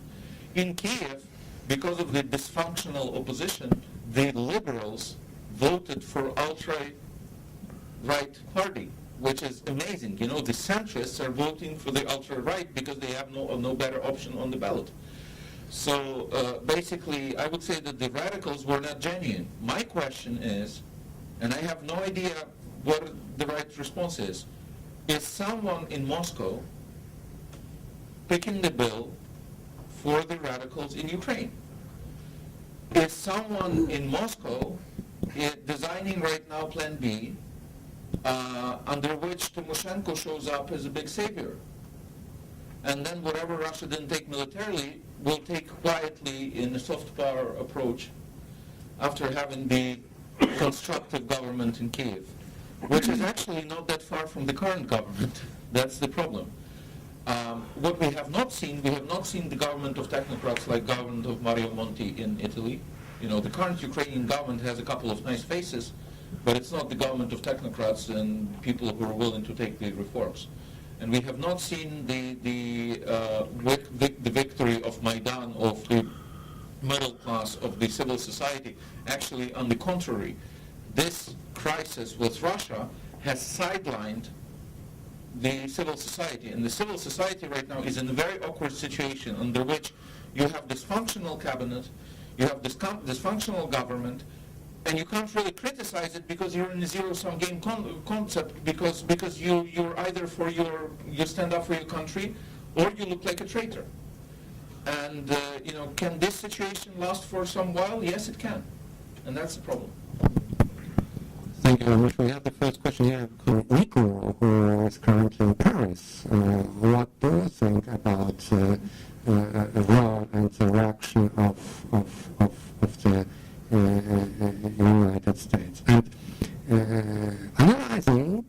In Kiev, because of the dysfunctional opposition, the liberals voted for ultra-right party, which is amazing. The centrists are voting for the ultra-right because they have no better option on the ballot. So basically, I would say that the radicals were not genuine. My question is, and I have no idea what the right response is someone in Moscow picking the bill for the radicals in Ukraine? Is someone in Moscow designing right now Plan B, under which Tymoshenko shows up as a big savior? And then whatever Russia didn't take militarily will take quietly in a soft power approach after having the constructive government in Kiev, which is actually not that far from the current government. That's the problem. What we have not seen the government of technocrats like government of Mario Monti in Italy. The current Ukrainian government has a couple of nice faces, but it's not the government of technocrats and people who are willing to take the reforms. And we have not seen the victory of Maidan, of the middle class, of the civil society. Actually, on the contrary, this crisis with Russia has sidelined the civil society. And the civil society right now is in a very awkward situation under which you have dysfunctional cabinet, you have dysfunctional government, and you can't really criticize it because you're in a zero-sum game concept, because you're either you stand up for your country, or you look like a traitor. And can this situation last for some while? Yes, it can, and that's the problem. Thank you very much. We have the first question here from Nicu, who is currently in Paris. What do you think about the role and the reaction of the United States? And analyzing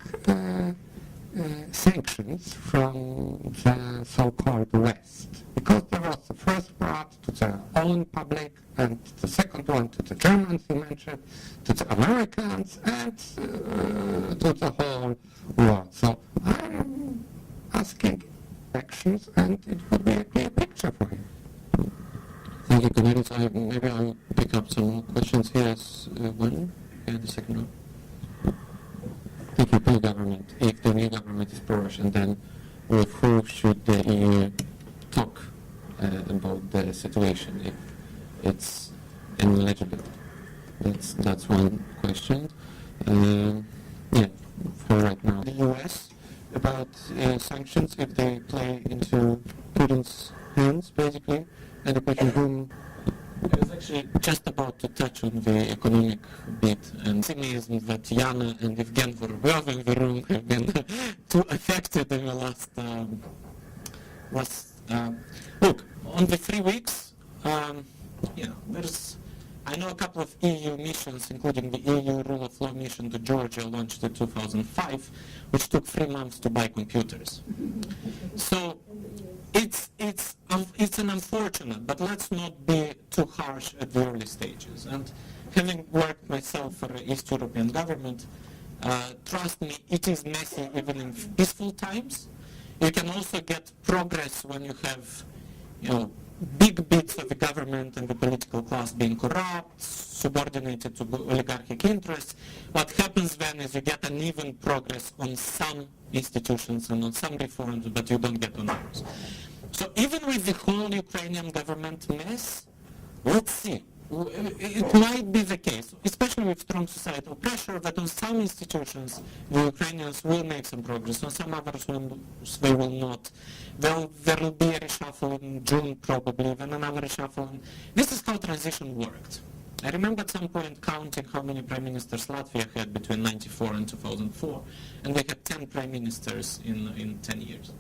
sanctions from the so-called West, because there was the first part to the own public, and the second one to the Germans you mentioned, to the Americans, and to the whole world. So I'm asking actions, and it would be a clear picture for him. Thank you, Cornelius. Maybe I'll pick up some questions here as one, here in the second row. Thank you, new government. If the new government is pro-Russian, then with who should the EU talk about the situation if it's ineligible? That's one question. Yeah, for right now. The US about sanctions, if they play into Putin's hands, basically, and the question whom. I was actually just about to touch on the economic bit, and it seems that Jana and Yevhen Hlibovytsky in the room have been too affected in the last. Look, on the 3 weeks, I know a couple of EU missions, including the EU Rule of Law mission to Georgia, launched in 2005, which took 3 months to buy computers. So it's an unfortunate, but let's not be too harsh at the early stages. And having worked myself for an East European government, trust me, it is messy even in peaceful times. You can also get progress when you have, big bits of the government and the political class being corrupt, subordinated to oligarchic interests. What happens then is you get uneven progress on some institutions and on some reforms, but you don't get on others. So even with the whole Ukrainian government mess, let's see. It might be the case, especially with strong societal pressure, that on some institutions the Ukrainians will make some progress, on some others they will not. There will be a reshuffle in June probably, then another reshuffle. This is how transition worked. I remember at some point counting how many prime ministers Latvia had between 1994 and 2004, and we had 10 prime ministers in 10 years.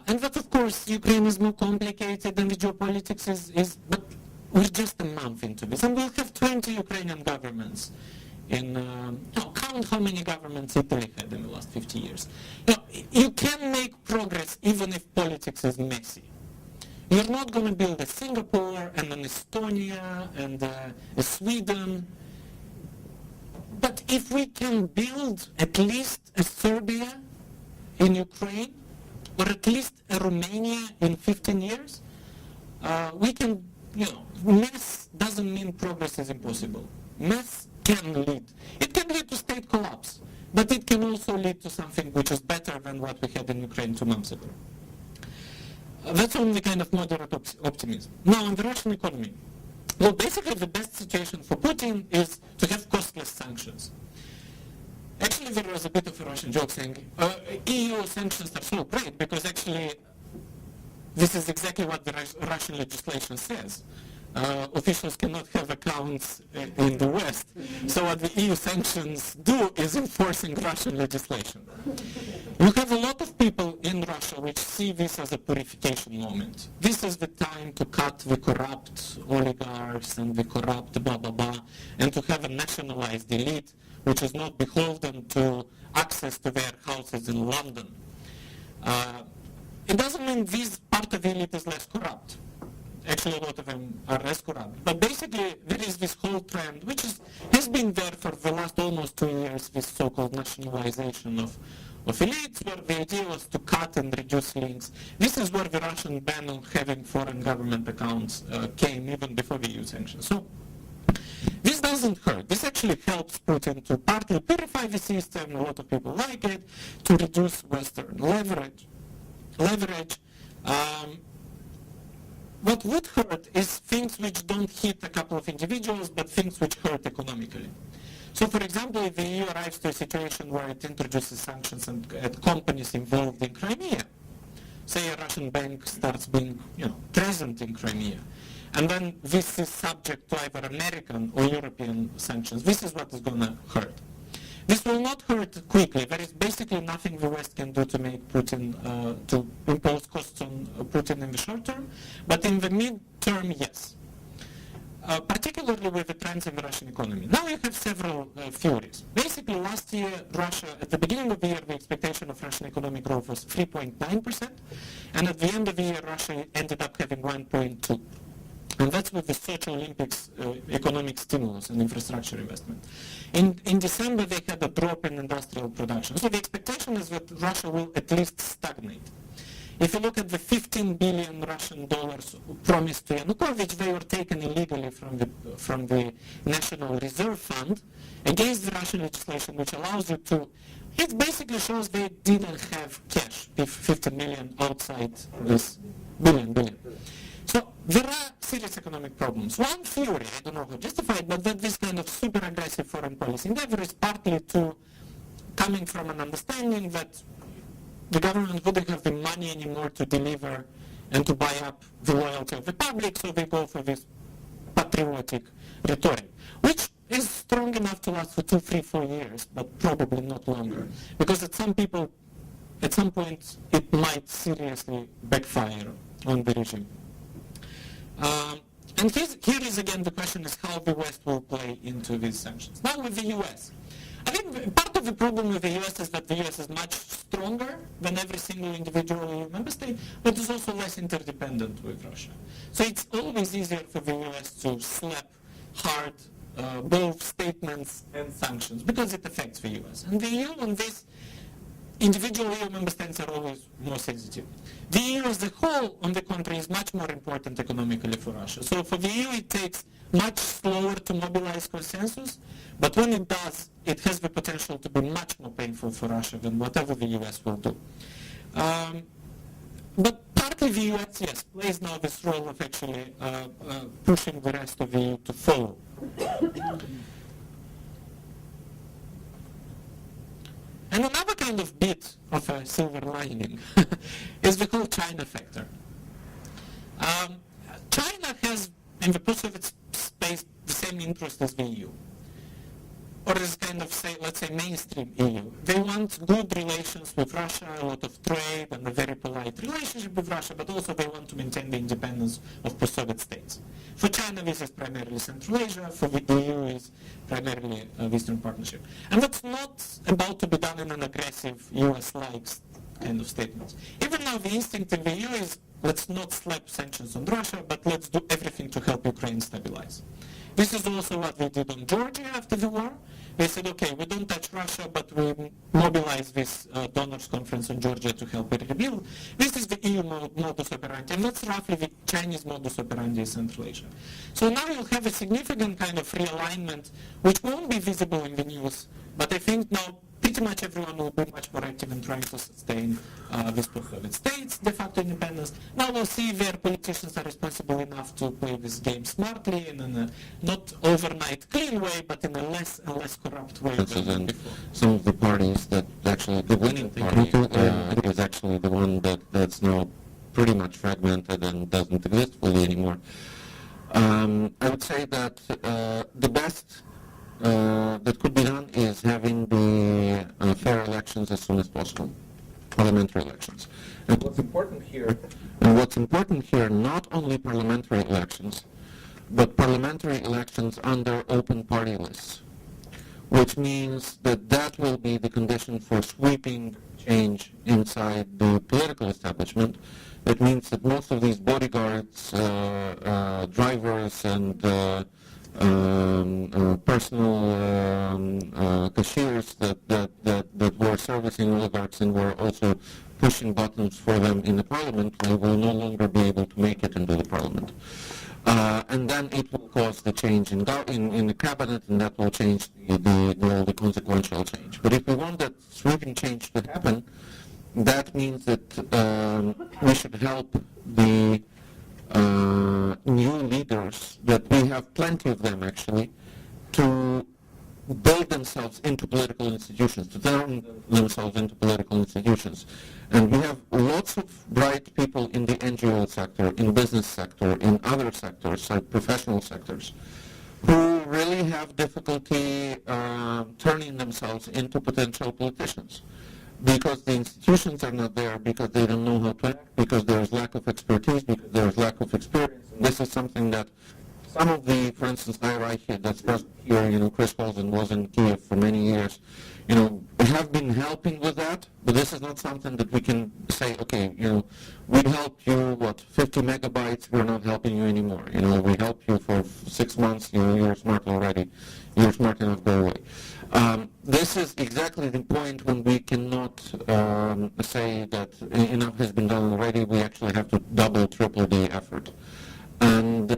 And that, of course, Ukraine is more complicated and the geopolitics is but we're just a month into this, and we'll have 20 Ukrainian governments. Count how many governments Italy had in the last 50 years. You can make progress even if politics is messy. You're not going to build a Singapore and an Estonia and a Sweden. But if we can build at least a Serbia in Ukraine, or at least a Romania in 15 years, we can, mess doesn't mean progress is impossible. Mess can lead. It can lead to state collapse, but it can also lead to something which is better than what we had in Ukraine 2 months ago. That's only kind of moderate optimism. Now, on the Russian economy. Well, basically the best situation for Putin is to have costless sanctions. Actually, there was a bit of a Russian joke saying, EU sanctions are so great because actually this is exactly what the Russian legislation says. Officials cannot have accounts in the West. So what the EU sanctions do is enforcing Russian legislation. You have a lot of people in Russia which see this as a purification moment. This is the time to cut the corrupt oligarchs and the corrupt blah blah blah, and to have a nationalized elite which is not beholden to access to their houses in London. It doesn't mean this part of the elite is less corrupt. Actually, a lot of them are less corrupt. But basically, there is this whole trend, which has been there for the last almost 2 years, this so-called nationalization of elites, where the idea was to cut and reduce links. This is where the Russian ban on having foreign government accounts came even before the EU sanctions. So this doesn't hurt. This actually helps Putin to partly purify the system, a lot of people like it, to reduce Western leverage. What would hurt is things which don't hit a couple of individuals, but things which hurt economically. So, for example, if the EU arrives to a situation where it introduces sanctions at companies involved in Crimea, say a Russian bank starts being, present in Crimea, and then this is subject to either American or European sanctions, this is what is going to hurt. This will not hurt quickly. There is basically nothing the West can do to make Putin, to impose costs on Putin in the short term, but in the mid-term, yes. Particularly with the trends in the Russian economy. Now you have several theories. Basically, last year, Russia, at the beginning of the year, the expectation of Russian economic growth was 3.9%, and at the end of the year, Russia ended up having 1.2%. And that's with the Sochi Olympics economic stimulus and infrastructure investment. In December, they had a drop in industrial production. So the expectation is that Russia will at least stagnate. If you look at the 15 billion Russian dollars promised to Yanukovych, they were taken illegally from the National Reserve Fund against the Russian legislation, which allows you to, it basically shows they didn't have cash, 50 million outside this billion. So there are serious economic problems. One theory, I don't know how justified, but that this kind of super aggressive foreign policy endeavor is partly coming from an understanding that the government wouldn't have the money anymore to deliver and to buy up the loyalty of the public, so they go for this patriotic rhetoric, which is strong enough to last for 2, 3, 4 years, but probably not longer. Because at some point, it might seriously backfire on the regime. And here is again the question is how the West will play into these sanctions. Now with the US. I think part of the problem with the US is that the US is much stronger than every single individual EU member state, but it's also less interdependent with Russia. So it's always easier for the US to slap hard both statements and sanctions because it affects the US. And the EU on this, individual EU member states are always more sensitive. The EU as a whole, on the contrary, is much more important economically for Russia. So for the EU, it takes much slower to mobilize consensus, but when it does, it has the potential to be much more painful for Russia than whatever the US will do. But partly the US, yes, plays now this role of actually pushing the rest of the EU to follow. And another kind of bit of a silver lining is the whole China factor. China has, in the post-Soviet space, the same interest as the EU. Or as kind of, say, let's say, mainstream EU. They want good relations with Russia, a lot of trade, and a very polite relationship with Russia, but also they want to maintain the independence of post-Soviet states. For China, this is primarily Central Asia. For the EU, is primarily Eastern Partnership. And that's not about to be done in an aggressive US-like kind of statement. Even now, the instinct in the EU is, let's not slap sanctions on Russia, but let's do everything to help Ukraine stabilize. This is also what we did on Georgia after the war. They said, okay, we don't touch Russia, but we mobilize this donors conference in Georgia to help it rebuild. This is the EU modus operandi, and that's roughly the Chinese modus operandi in Central Asia. So now you'll have a significant kind of realignment, which won't be visible in the news, but I think now pretty much everyone will be much more active in trying to sustain these post-Soviet states, de facto independence. Now we'll see where politicians are responsible enough to play this game smartly and in a not overnight clean way, but in a less and less corrupt way than before. Some of the parties that actually, the winning party is actually the one that's now pretty much fragmented and doesn't exist fully anymore. I would say that the best that could be done is having the fair elections as soon as possible, parliamentary elections. And what's important here, not only parliamentary elections, but parliamentary elections under open party lists, which means that will be the condition for sweeping change inside the political establishment. It means that most of these bodyguards, drivers, and personal cashiers that were servicing oligarchs and were also pushing buttons for them in the parliament, they will no longer be able to make it into the parliament. And then it will cause the change in the cabinet, and that will change the consequential change. But if we want that sweeping change to happen, that means that we should help the new leaders, that we have plenty of them actually, to build themselves into political institutions, to turn themselves into political institutions. And we have lots of bright people in the NGO sector, in business sector, in other sectors, like professional sectors, who really have difficulty turning themselves into potential politicians. Because the institutions are not there, because they don't know how to act, because there's lack of expertise, because there's lack of experience. And this is something that some of the, for instance, IRI here, that's present here, Chris Holden was in Kiev for many years, have been helping with that, but this is not something that we can say, okay, we helped you, 50 megabytes, we're not helping you anymore. We helped you for 6 months, you're smart already, you're smart enough, go away. This is exactly the point when we cannot say that enough has been done already. We actually have to double, triple the effort. And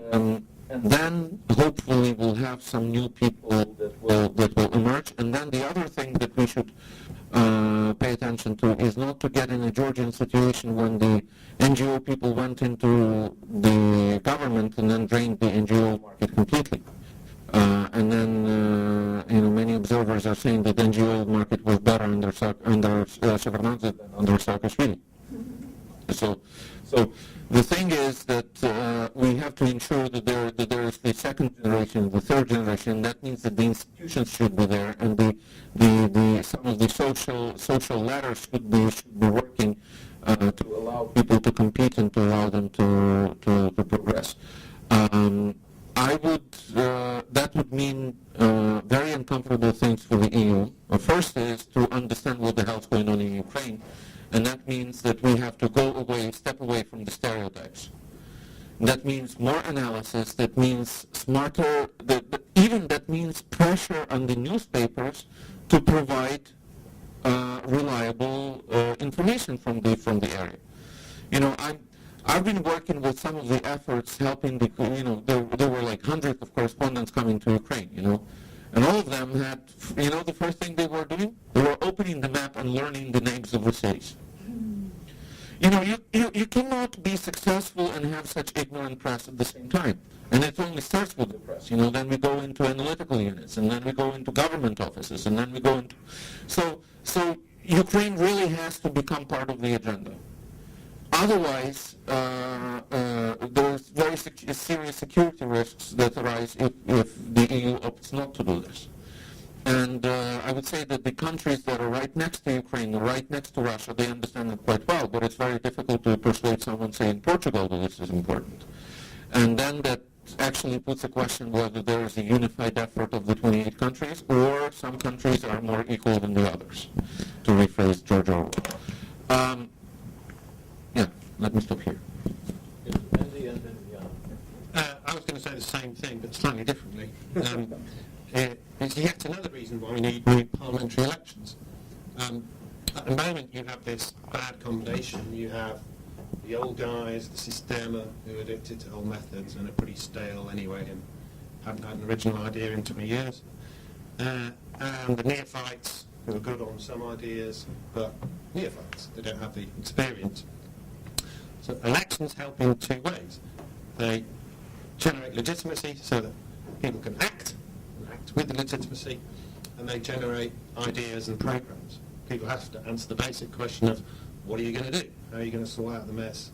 then hopefully we'll have some new people that will emerge. And then the other thing that we should pay attention to is not to get in a Georgian situation when the NGO people went into the government and then drained the NGO market completely. And then, many observers are saying that the NGO market was better under Shevardnadze than under Saakashvili. So the thing is that we have to ensure that there is the second generation, the third generation. That means that the institutions should be there, and some of the social ladders should be working to allow people to compete and to allow them to progress. That would mean very uncomfortable things for the EU. First is to understand what the hell's going on in Ukraine, and that means that we have to step away from the stereotypes. That means more analysis, that means smarter, even that means pressure on the newspapers to provide reliable information from the area. I've been working with some of the efforts helping there were like hundreds of correspondents coming to Ukraine, and all of them had, the first thing they were doing? They were opening the map and learning the names of the cities. You cannot be successful and have such ignorant press at the same time. And it only starts with the press. Then we go into analytical units, and then we go into government offices, and then we go into... So Ukraine really has to become part of the agenda. Otherwise, there's very serious security risks that arise if the EU opts not to do this. And I would say that the countries that are right next to Ukraine, right next to Russia, they understand it quite well, but it's very difficult to persuade someone, say, in Portugal, that this is important. And then that actually puts a question whether there is a unified effort of the 28 countries, or some countries are more equal than the others, to rephrase George Orwell. Let me stop here. I was going to say the same thing, but slightly differently. It's yet another reason why we need parliamentary elections. At the moment, you have this bad combination. You have the old guys, the Sistema, who are addicted to old methods and are pretty stale anyway and haven't had an original idea in 20 years. And the neophytes, who are good on some ideas, but neophytes. They don't have the experience. So elections help in two ways. They generate legitimacy so that people can act with the legitimacy, and they generate ideas and programs. People have to answer the basic question of, what are you going to do? How are you going to sort out the mess?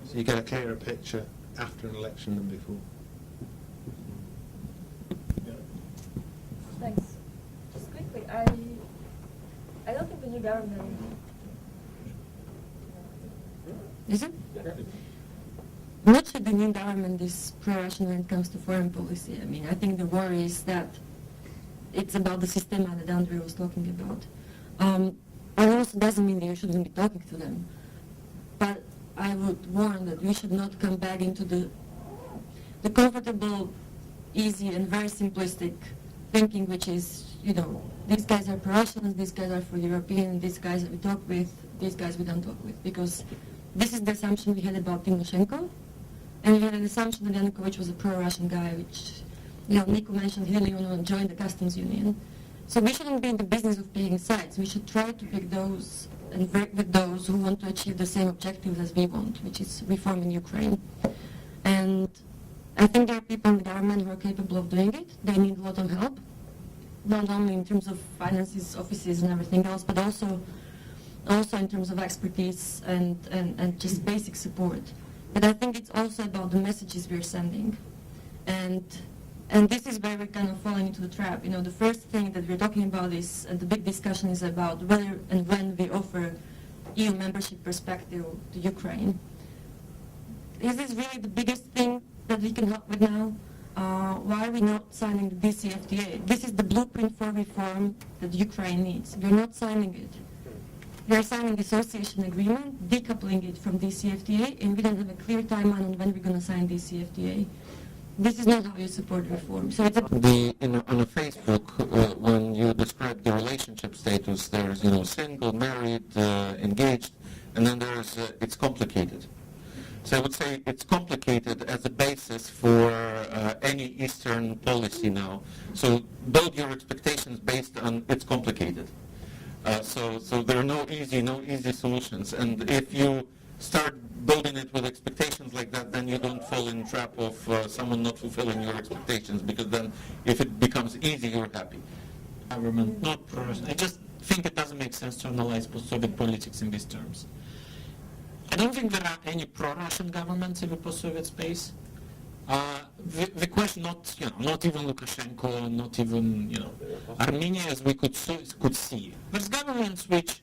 So you get a clearer picture after an election than before. Thanks. Just quickly, I don't think the new government... Is it? I'm not sure the new government is pro-Russian when it comes to foreign policy. I mean, I think the worry is that it's about the Sistema that Andrei was talking about. It also doesn't mean that you shouldn't be talking to them. But I would warn that we should not come back into the comfortable, easy, and very simplistic thinking, which is, these guys are pro-Russians, these guys are for European, these guys we talk with, these guys we don't talk with. Because this is the assumption we had about Timoshenko, and we had an assumption that Yanukovych was a pro-Russian guy, which, Nicu mentioned he didn't want to join the customs union. So we shouldn't be in the business of picking sides. We should try to pick those and work with those who want to achieve the same objectives as we want, which is reforming Ukraine. And I think there are people in the government who are capable of doing it. They need a lot of help, not only in terms of finances, offices, and everything else, but also in terms of expertise and just basic support. But I think it's also about the messages we're sending. And this is where we're kind of falling into the trap. The first thing that we're talking about is, and the big discussion is about whether and when we offer EU membership perspective to Ukraine. Is this really the biggest thing that we can help with now? Why are we not signing the DCFTA? This is the blueprint for reform that Ukraine needs. We're not signing it. We are signing the association agreement, decoupling it from DCFTA, and we don't have a clear timeline on when we're going to sign DCFTA. This is not how you support reform. So it's on a Facebook, when you describe the relationship status, there's single, married, engaged, and then there's it's complicated. So I would say it's complicated as a basis for any Eastern policy now. So build your expectations based on it's complicated. So there are no easy solutions, and if you start building it with expectations like that, then you don't fall in the trap of someone not fulfilling your expectations, because then if it becomes easy, you're happy. Government, not pro-Russian. I just think it doesn't make sense to analyze post-Soviet politics in these terms. I don't think there are any pro-Russian governments in the post-Soviet space. The question, not even Lukashenko, not even Armenia, as we could see. There's governments which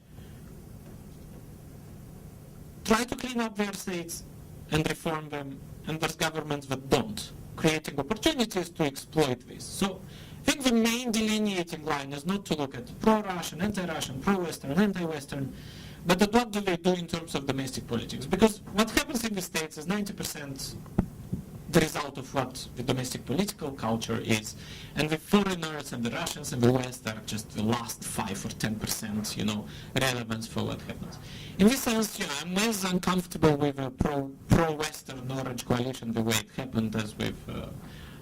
try to clean up their states and reform them, and there's governments that don't, creating opportunities to exploit this. So I think the main delineating line is not to look at pro-Russian, anti-Russian, pro-Western, anti-Western, but at what do they do in terms of domestic politics. Because what happens in the States is 90% the result of what the domestic political culture is, and the foreigners and the Russians and the West are just the last 5 or 10%, relevance for what happens. In this sense, I'm less uncomfortable with a pro-Western Orange coalition the way it happened as with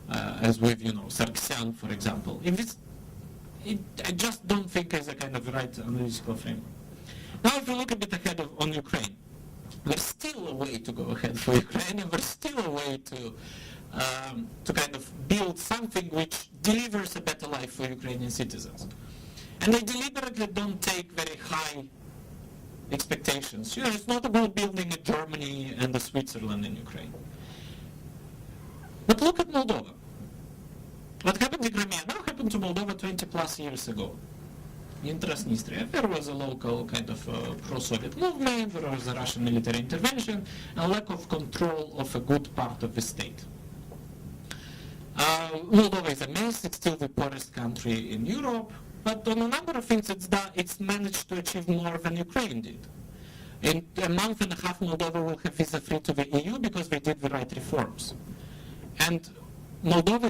Sargsyan, for example. I just don't think it's a kind of right analytical framework. Now, if we look a bit ahead on Ukraine, there's still a way to go ahead for Ukraine, and there's still a way to kind of build something which delivers a better life for Ukrainian citizens. And they deliberately don't take very high expectations. You know, it's not about building a Germany and a Switzerland in Ukraine. But look at Moldova. What happened in Crimea now happened to Moldova 20 plus years ago. In Transnistria, there was a local kind of pro-Soviet movement, there was a Russian military intervention, and lack of control of a good part of the state. Moldova is a mess, it's still the poorest country in Europe, but on a number of things it's managed to achieve more than Ukraine did. In a month and a half, Moldova will have visa-free to the EU because they did the right reforms. And Moldova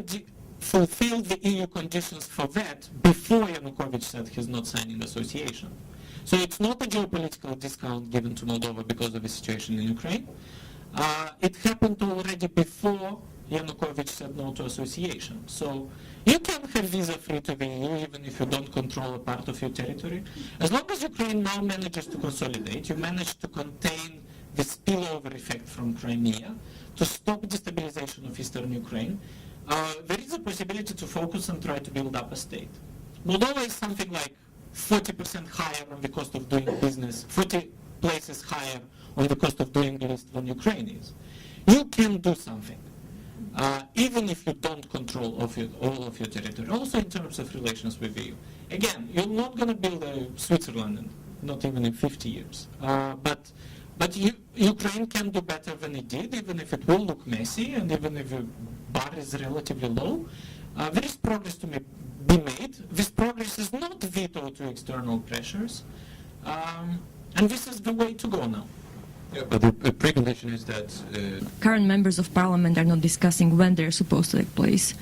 fulfilled the EU conditions for that before Yanukovych said he's not signing association. So it's not a geopolitical discount given to Moldova because of the situation in Ukraine. It happened already before Yanukovych said no to association. So you can have visa-free to the EU even if you don't control a part of your territory. As long as Ukraine now manages to consolidate, you manage to contain the spillover effect from Crimea, to stop destabilization of eastern Ukraine, there is a possibility to focus and try to build up a state. Moldova is something like 40% higher on the cost of doing business, 40 places higher on the cost of doing business than Ukraine is. You can do something, even if you don't control all of your territory, also in terms of relations with the EU. Again, you're not going to build a Switzerland, not even in 50 years. But Ukraine can do better than it did, even if it will look messy and even if the bar is relatively low. There is progress to be made. This progress is not vetoed to external pressures. And this is the way to go now. Yeah, but the precondition is that Current members of parliament are not discussing when they're supposed to take place.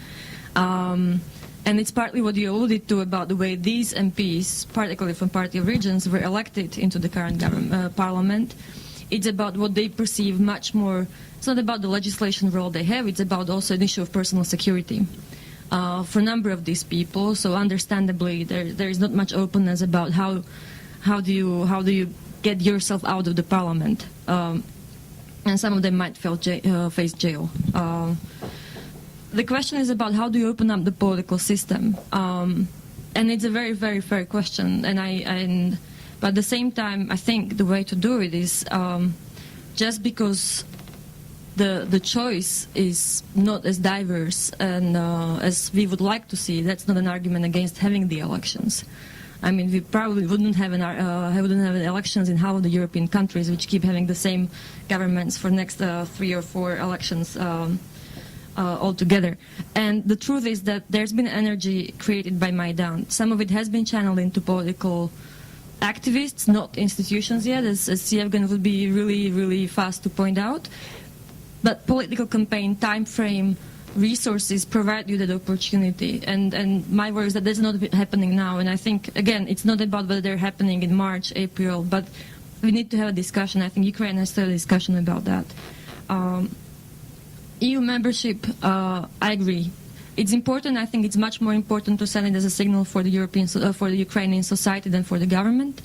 And it's partly what you alluded to about the way these MPs, particularly from party of regions, were elected into the current parliament. It's about what they perceive much more. It's not about the legislation role they have, it's about also an issue of personal security. For a number of these people, so understandably there is not much openness about how do you get yourself out of the parliament. And some of them might face jail. The question is about how do you open up the political system, and it's a very, very fair question. But at the same time, I think the way to do it is just because the choice is not as diverse and as we would like to see. That's not an argument against having the elections. I mean, we probably wouldn't have elections in half of the European countries, which keep having the same governments for next 3 or 4 elections. Altogether. And the truth is that there's been energy created by Maidan. Some of it has been channeled into political activists, not institutions yet, as Yevhen would be really, really fast to point out. But political campaign, time frame, resources provide you that opportunity. And my worry is that that's not happening now. And I think, again, it's not about whether they're happening in March, April, but we need to have a discussion. I think Ukraine has to have a discussion about that. EU membership, I agree. It's important. I think it's much more important to send it as a signal for the Ukrainian society than for the government.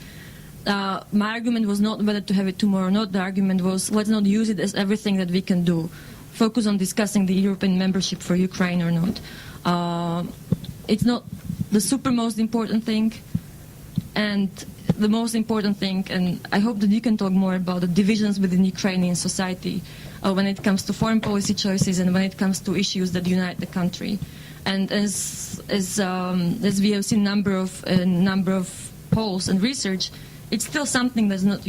My argument was not whether to have it tomorrow or not. The argument was let's not use it as everything that we can do. Focus on discussing the European membership for Ukraine or not. It's not the super most important thing, and the most important thing, and I hope that you can talk more about the divisions within Ukrainian society when it comes to foreign policy choices and when it comes to issues that unite the country. And as we have seen number of polls and research, it's still something that's not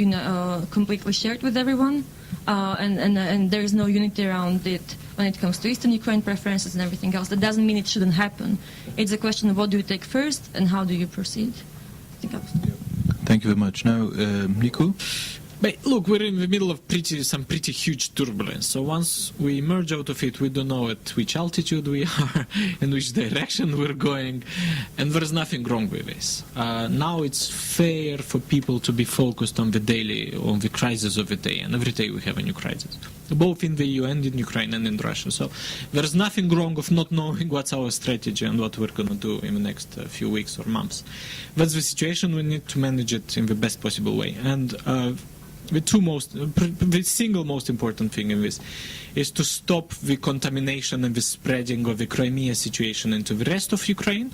completely shared with everyone, and there is no unity around it when it comes to Eastern Ukraine preferences and everything else. That doesn't mean it shouldn't happen. It's a question of what do you take first and how do you proceed. Thank you very much. Now, Nicu? But look, we're in the middle of some pretty huge turbulence. So once we emerge out of it, we don't know at which altitude we are, in which direction we're going, and there's nothing wrong with this. Now it's fair for people to be focused on the crisis of the day, and every day we have a new crisis, both in the EU and in Ukraine and in Russia. So there's nothing wrong of not knowing what's our strategy and what we're going to do in the next few weeks or months. That's the situation. We need to manage it in the best possible way. And the single most important thing in this is to stop the contamination and the spreading of the Crimea situation into the rest of Ukraine,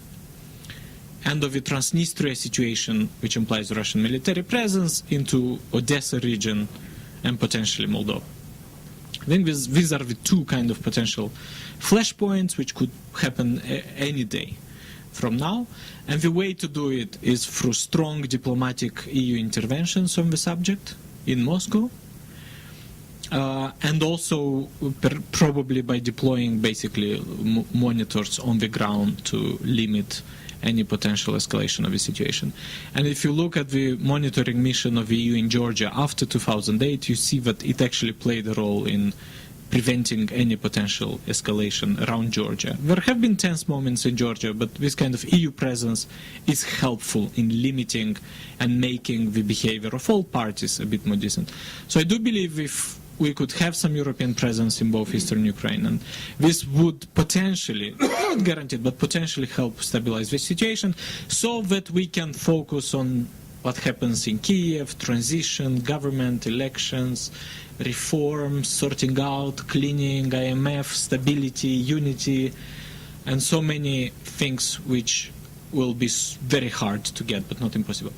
and of the Transnistria situation, which implies Russian military presence, into Odessa region and potentially Moldova. I think these are the two kind of potential flashpoints which could happen any day from now, and the way to do it is through strong diplomatic EU interventions on the subject in Moscow, and also probably by deploying basically monitors on the ground to limit any potential escalation of the situation. And if you look at the monitoring mission of the EU in Georgia after 2008, you see that it actually played a role in preventing any potential escalation around Georgia. There have been tense moments in Georgia, but this kind of EU presence is helpful in limiting and making the behavior of all parties a bit more decent. So I do believe if we could have some European presence in both Eastern Ukraine, and this would potentially, not guaranteed, but potentially help stabilize the situation so that we can focus on what happens in Kiev, transition, government, elections, reforms, sorting out, cleaning, IMF, stability, unity, and so many things which will be very hard to get, but not impossible.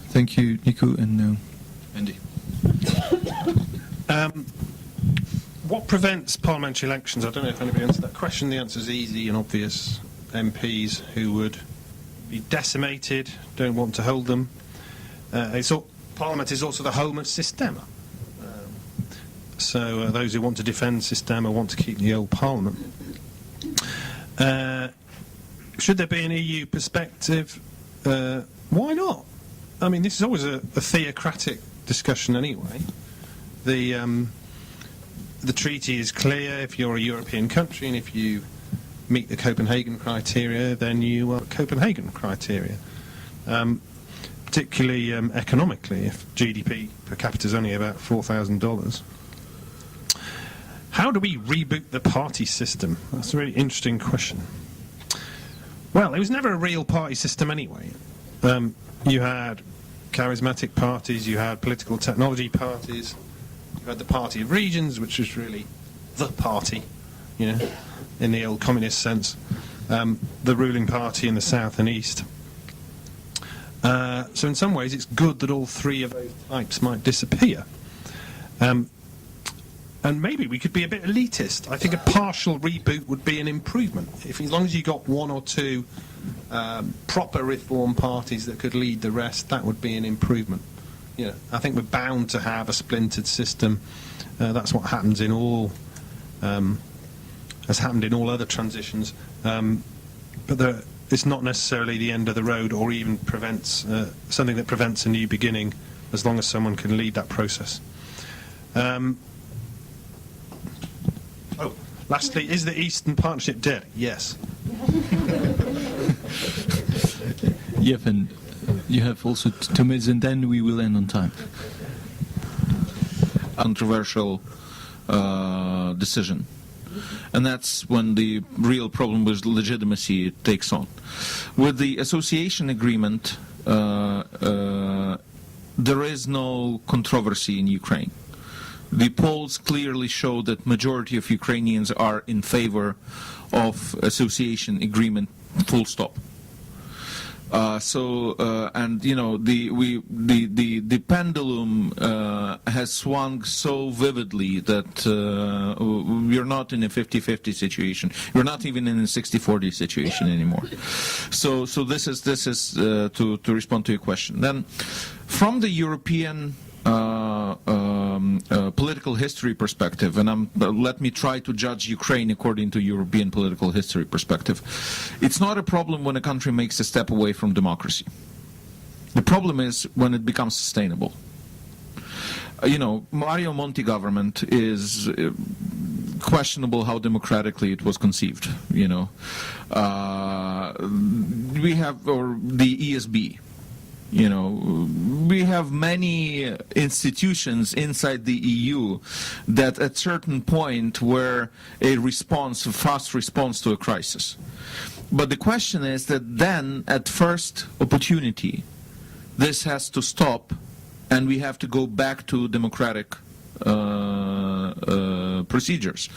Thank you, Nicu, and Andy. What prevents parliamentary elections? I don't know if anybody answered that question. The answer is easy and obvious. MPs who would be decimated, don't want to hold them. Parliament is also the home of Sistema. So those who want to defend Sistema want to keep the old Parliament. Should there be an EU perspective? Why not? I mean, this is always a theocratic discussion anyway. The treaty is clear. If you're a European country and if you meet the Copenhagen criteria, then you are Copenhagen criteria. Particularly economically, if GDP per capita is only about $4,000. How do we reboot the party system? That's a really interesting question. Well, it was never a real party system anyway. You had charismatic parties, you had political technology parties, you had the Party of Regions, which was really the party, you know, in the old communist sense, the ruling party in the south and east. So in some ways it's good that all three of those types might disappear. And maybe we could be a bit elitist. I think a partial reboot would be an improvement. As long as you got one or two proper reform parties that could lead the rest, that would be an improvement. You know, I think we're bound to have a splintered system. That's what happens in all, has happened in all other transitions. But it's not necessarily the end of the road, or even prevents something that prevents a new beginning, as long as someone can lead that process. Lastly, is the Eastern Partnership dead? Yes. Yevhen, you have also 2 minutes, and then we will end on time. Controversial decision. And that's when the real problem with legitimacy takes on. With the association agreement, there is no controversy in Ukraine. The polls clearly show that majority of Ukrainians are in favor of association agreement, full stop. And you know, the pendulum has swung so vividly that we're not in a 50-50 situation. We're not even in a 60-40 situation anymore. So this is to respond to your question. Then, from the European political history perspective, and let me try to judge Ukraine according to European political history perspective. It's not a problem when a country makes a step away from democracy. The problem is when it becomes sustainable. You know, Mario Monti government is questionable how democratically it was conceived. You know, we have the ESB. You know, we have many institutions inside the EU that at certain point were a fast response to a crisis. But the question is that then, at first opportunity, this has to stop and we have to go back to democratic procedures.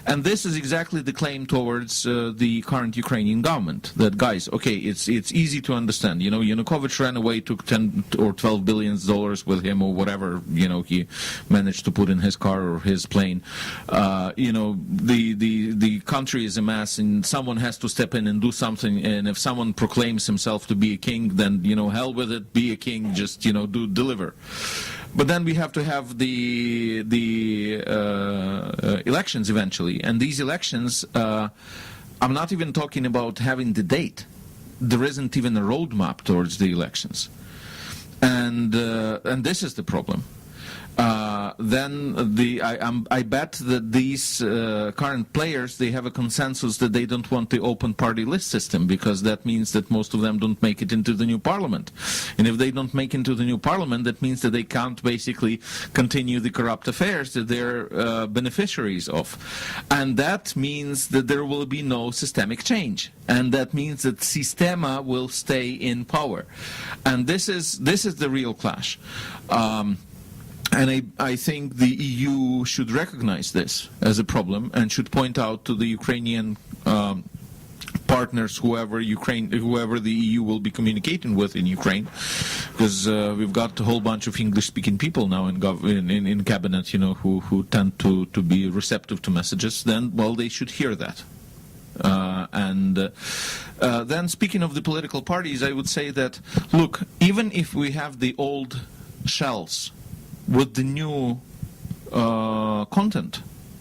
And this is exactly the claim towards the current Ukrainian government, that guys, okay, it's easy to understand. You know, Yanukovych ran away, took 10 or 12 billion dollars with him, or whatever, you know, he managed to put in his car or his plane. You know, the country is a mess, and someone has to step in and do something. And if someone proclaims himself to be a king, then, you know, hell with it, be a king, just, you know, deliver. But then we have to have the elections eventually, and these elections, I'm not even talking about having the date. There isn't even a roadmap towards the elections, and this is the problem. Then I bet that these current players, they have a consensus that they don't want the open party list system, because that means that most of them don't make it into the new parliament. And if they don't make into the new parliament, that means that they can't basically continue the corrupt affairs that they're beneficiaries of. And that means that there will be no systemic change. And that means that Sistema will stay in power. And this is the real clash. And I think the EU should recognize this as a problem and should point out to the Ukrainian partners, whoever the EU will be communicating with in Ukraine, because we've got a whole bunch of English-speaking people now in cabinet, you know, who tend to be receptive to messages. Then, well, they should hear that. Then, speaking of the political parties, I would say that, look, even if we have the old shells with the new content,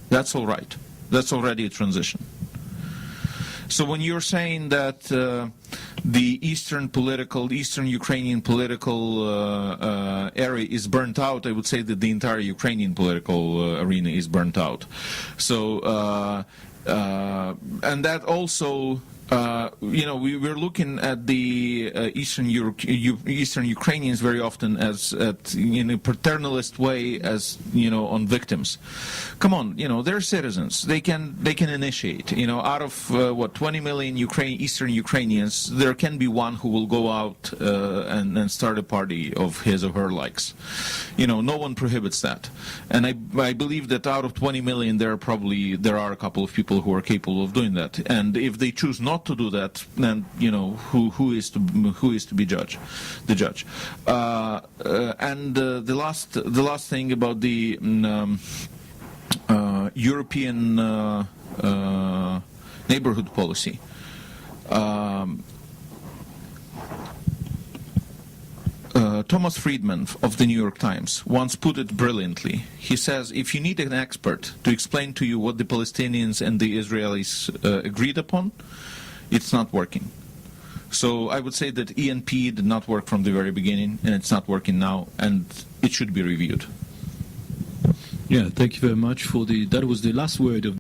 that's all right. That's already a transition. So when you're saying that the Eastern Ukrainian political area is burnt out, I would say that the entire Ukrainian political arena is burnt out. So, and that also, you know, we're looking at the Eastern Ukrainians very often as in a paternalist way, as, you know, on victims. Come on, you know, they're citizens. They can initiate. You know, out of 20 million Eastern Ukrainians, there can be one who will go out and start a party of his or her likes. You know, no one prohibits that. And I believe that out of 20 million, there are a couple of people who are capable of doing that. And if they choose not to do that, then, you know, who is to be the judge. And the last thing about the European neighborhood policy. Thomas Friedman of the New York Times once put it brilliantly. He says, if you need an expert to explain to you what the Palestinians and the Israelis agreed upon, it's not working. So I would say that ENP did not work from the very beginning, and it's not working now, and it should be reviewed. Yeah, thank you very much for that was the last word of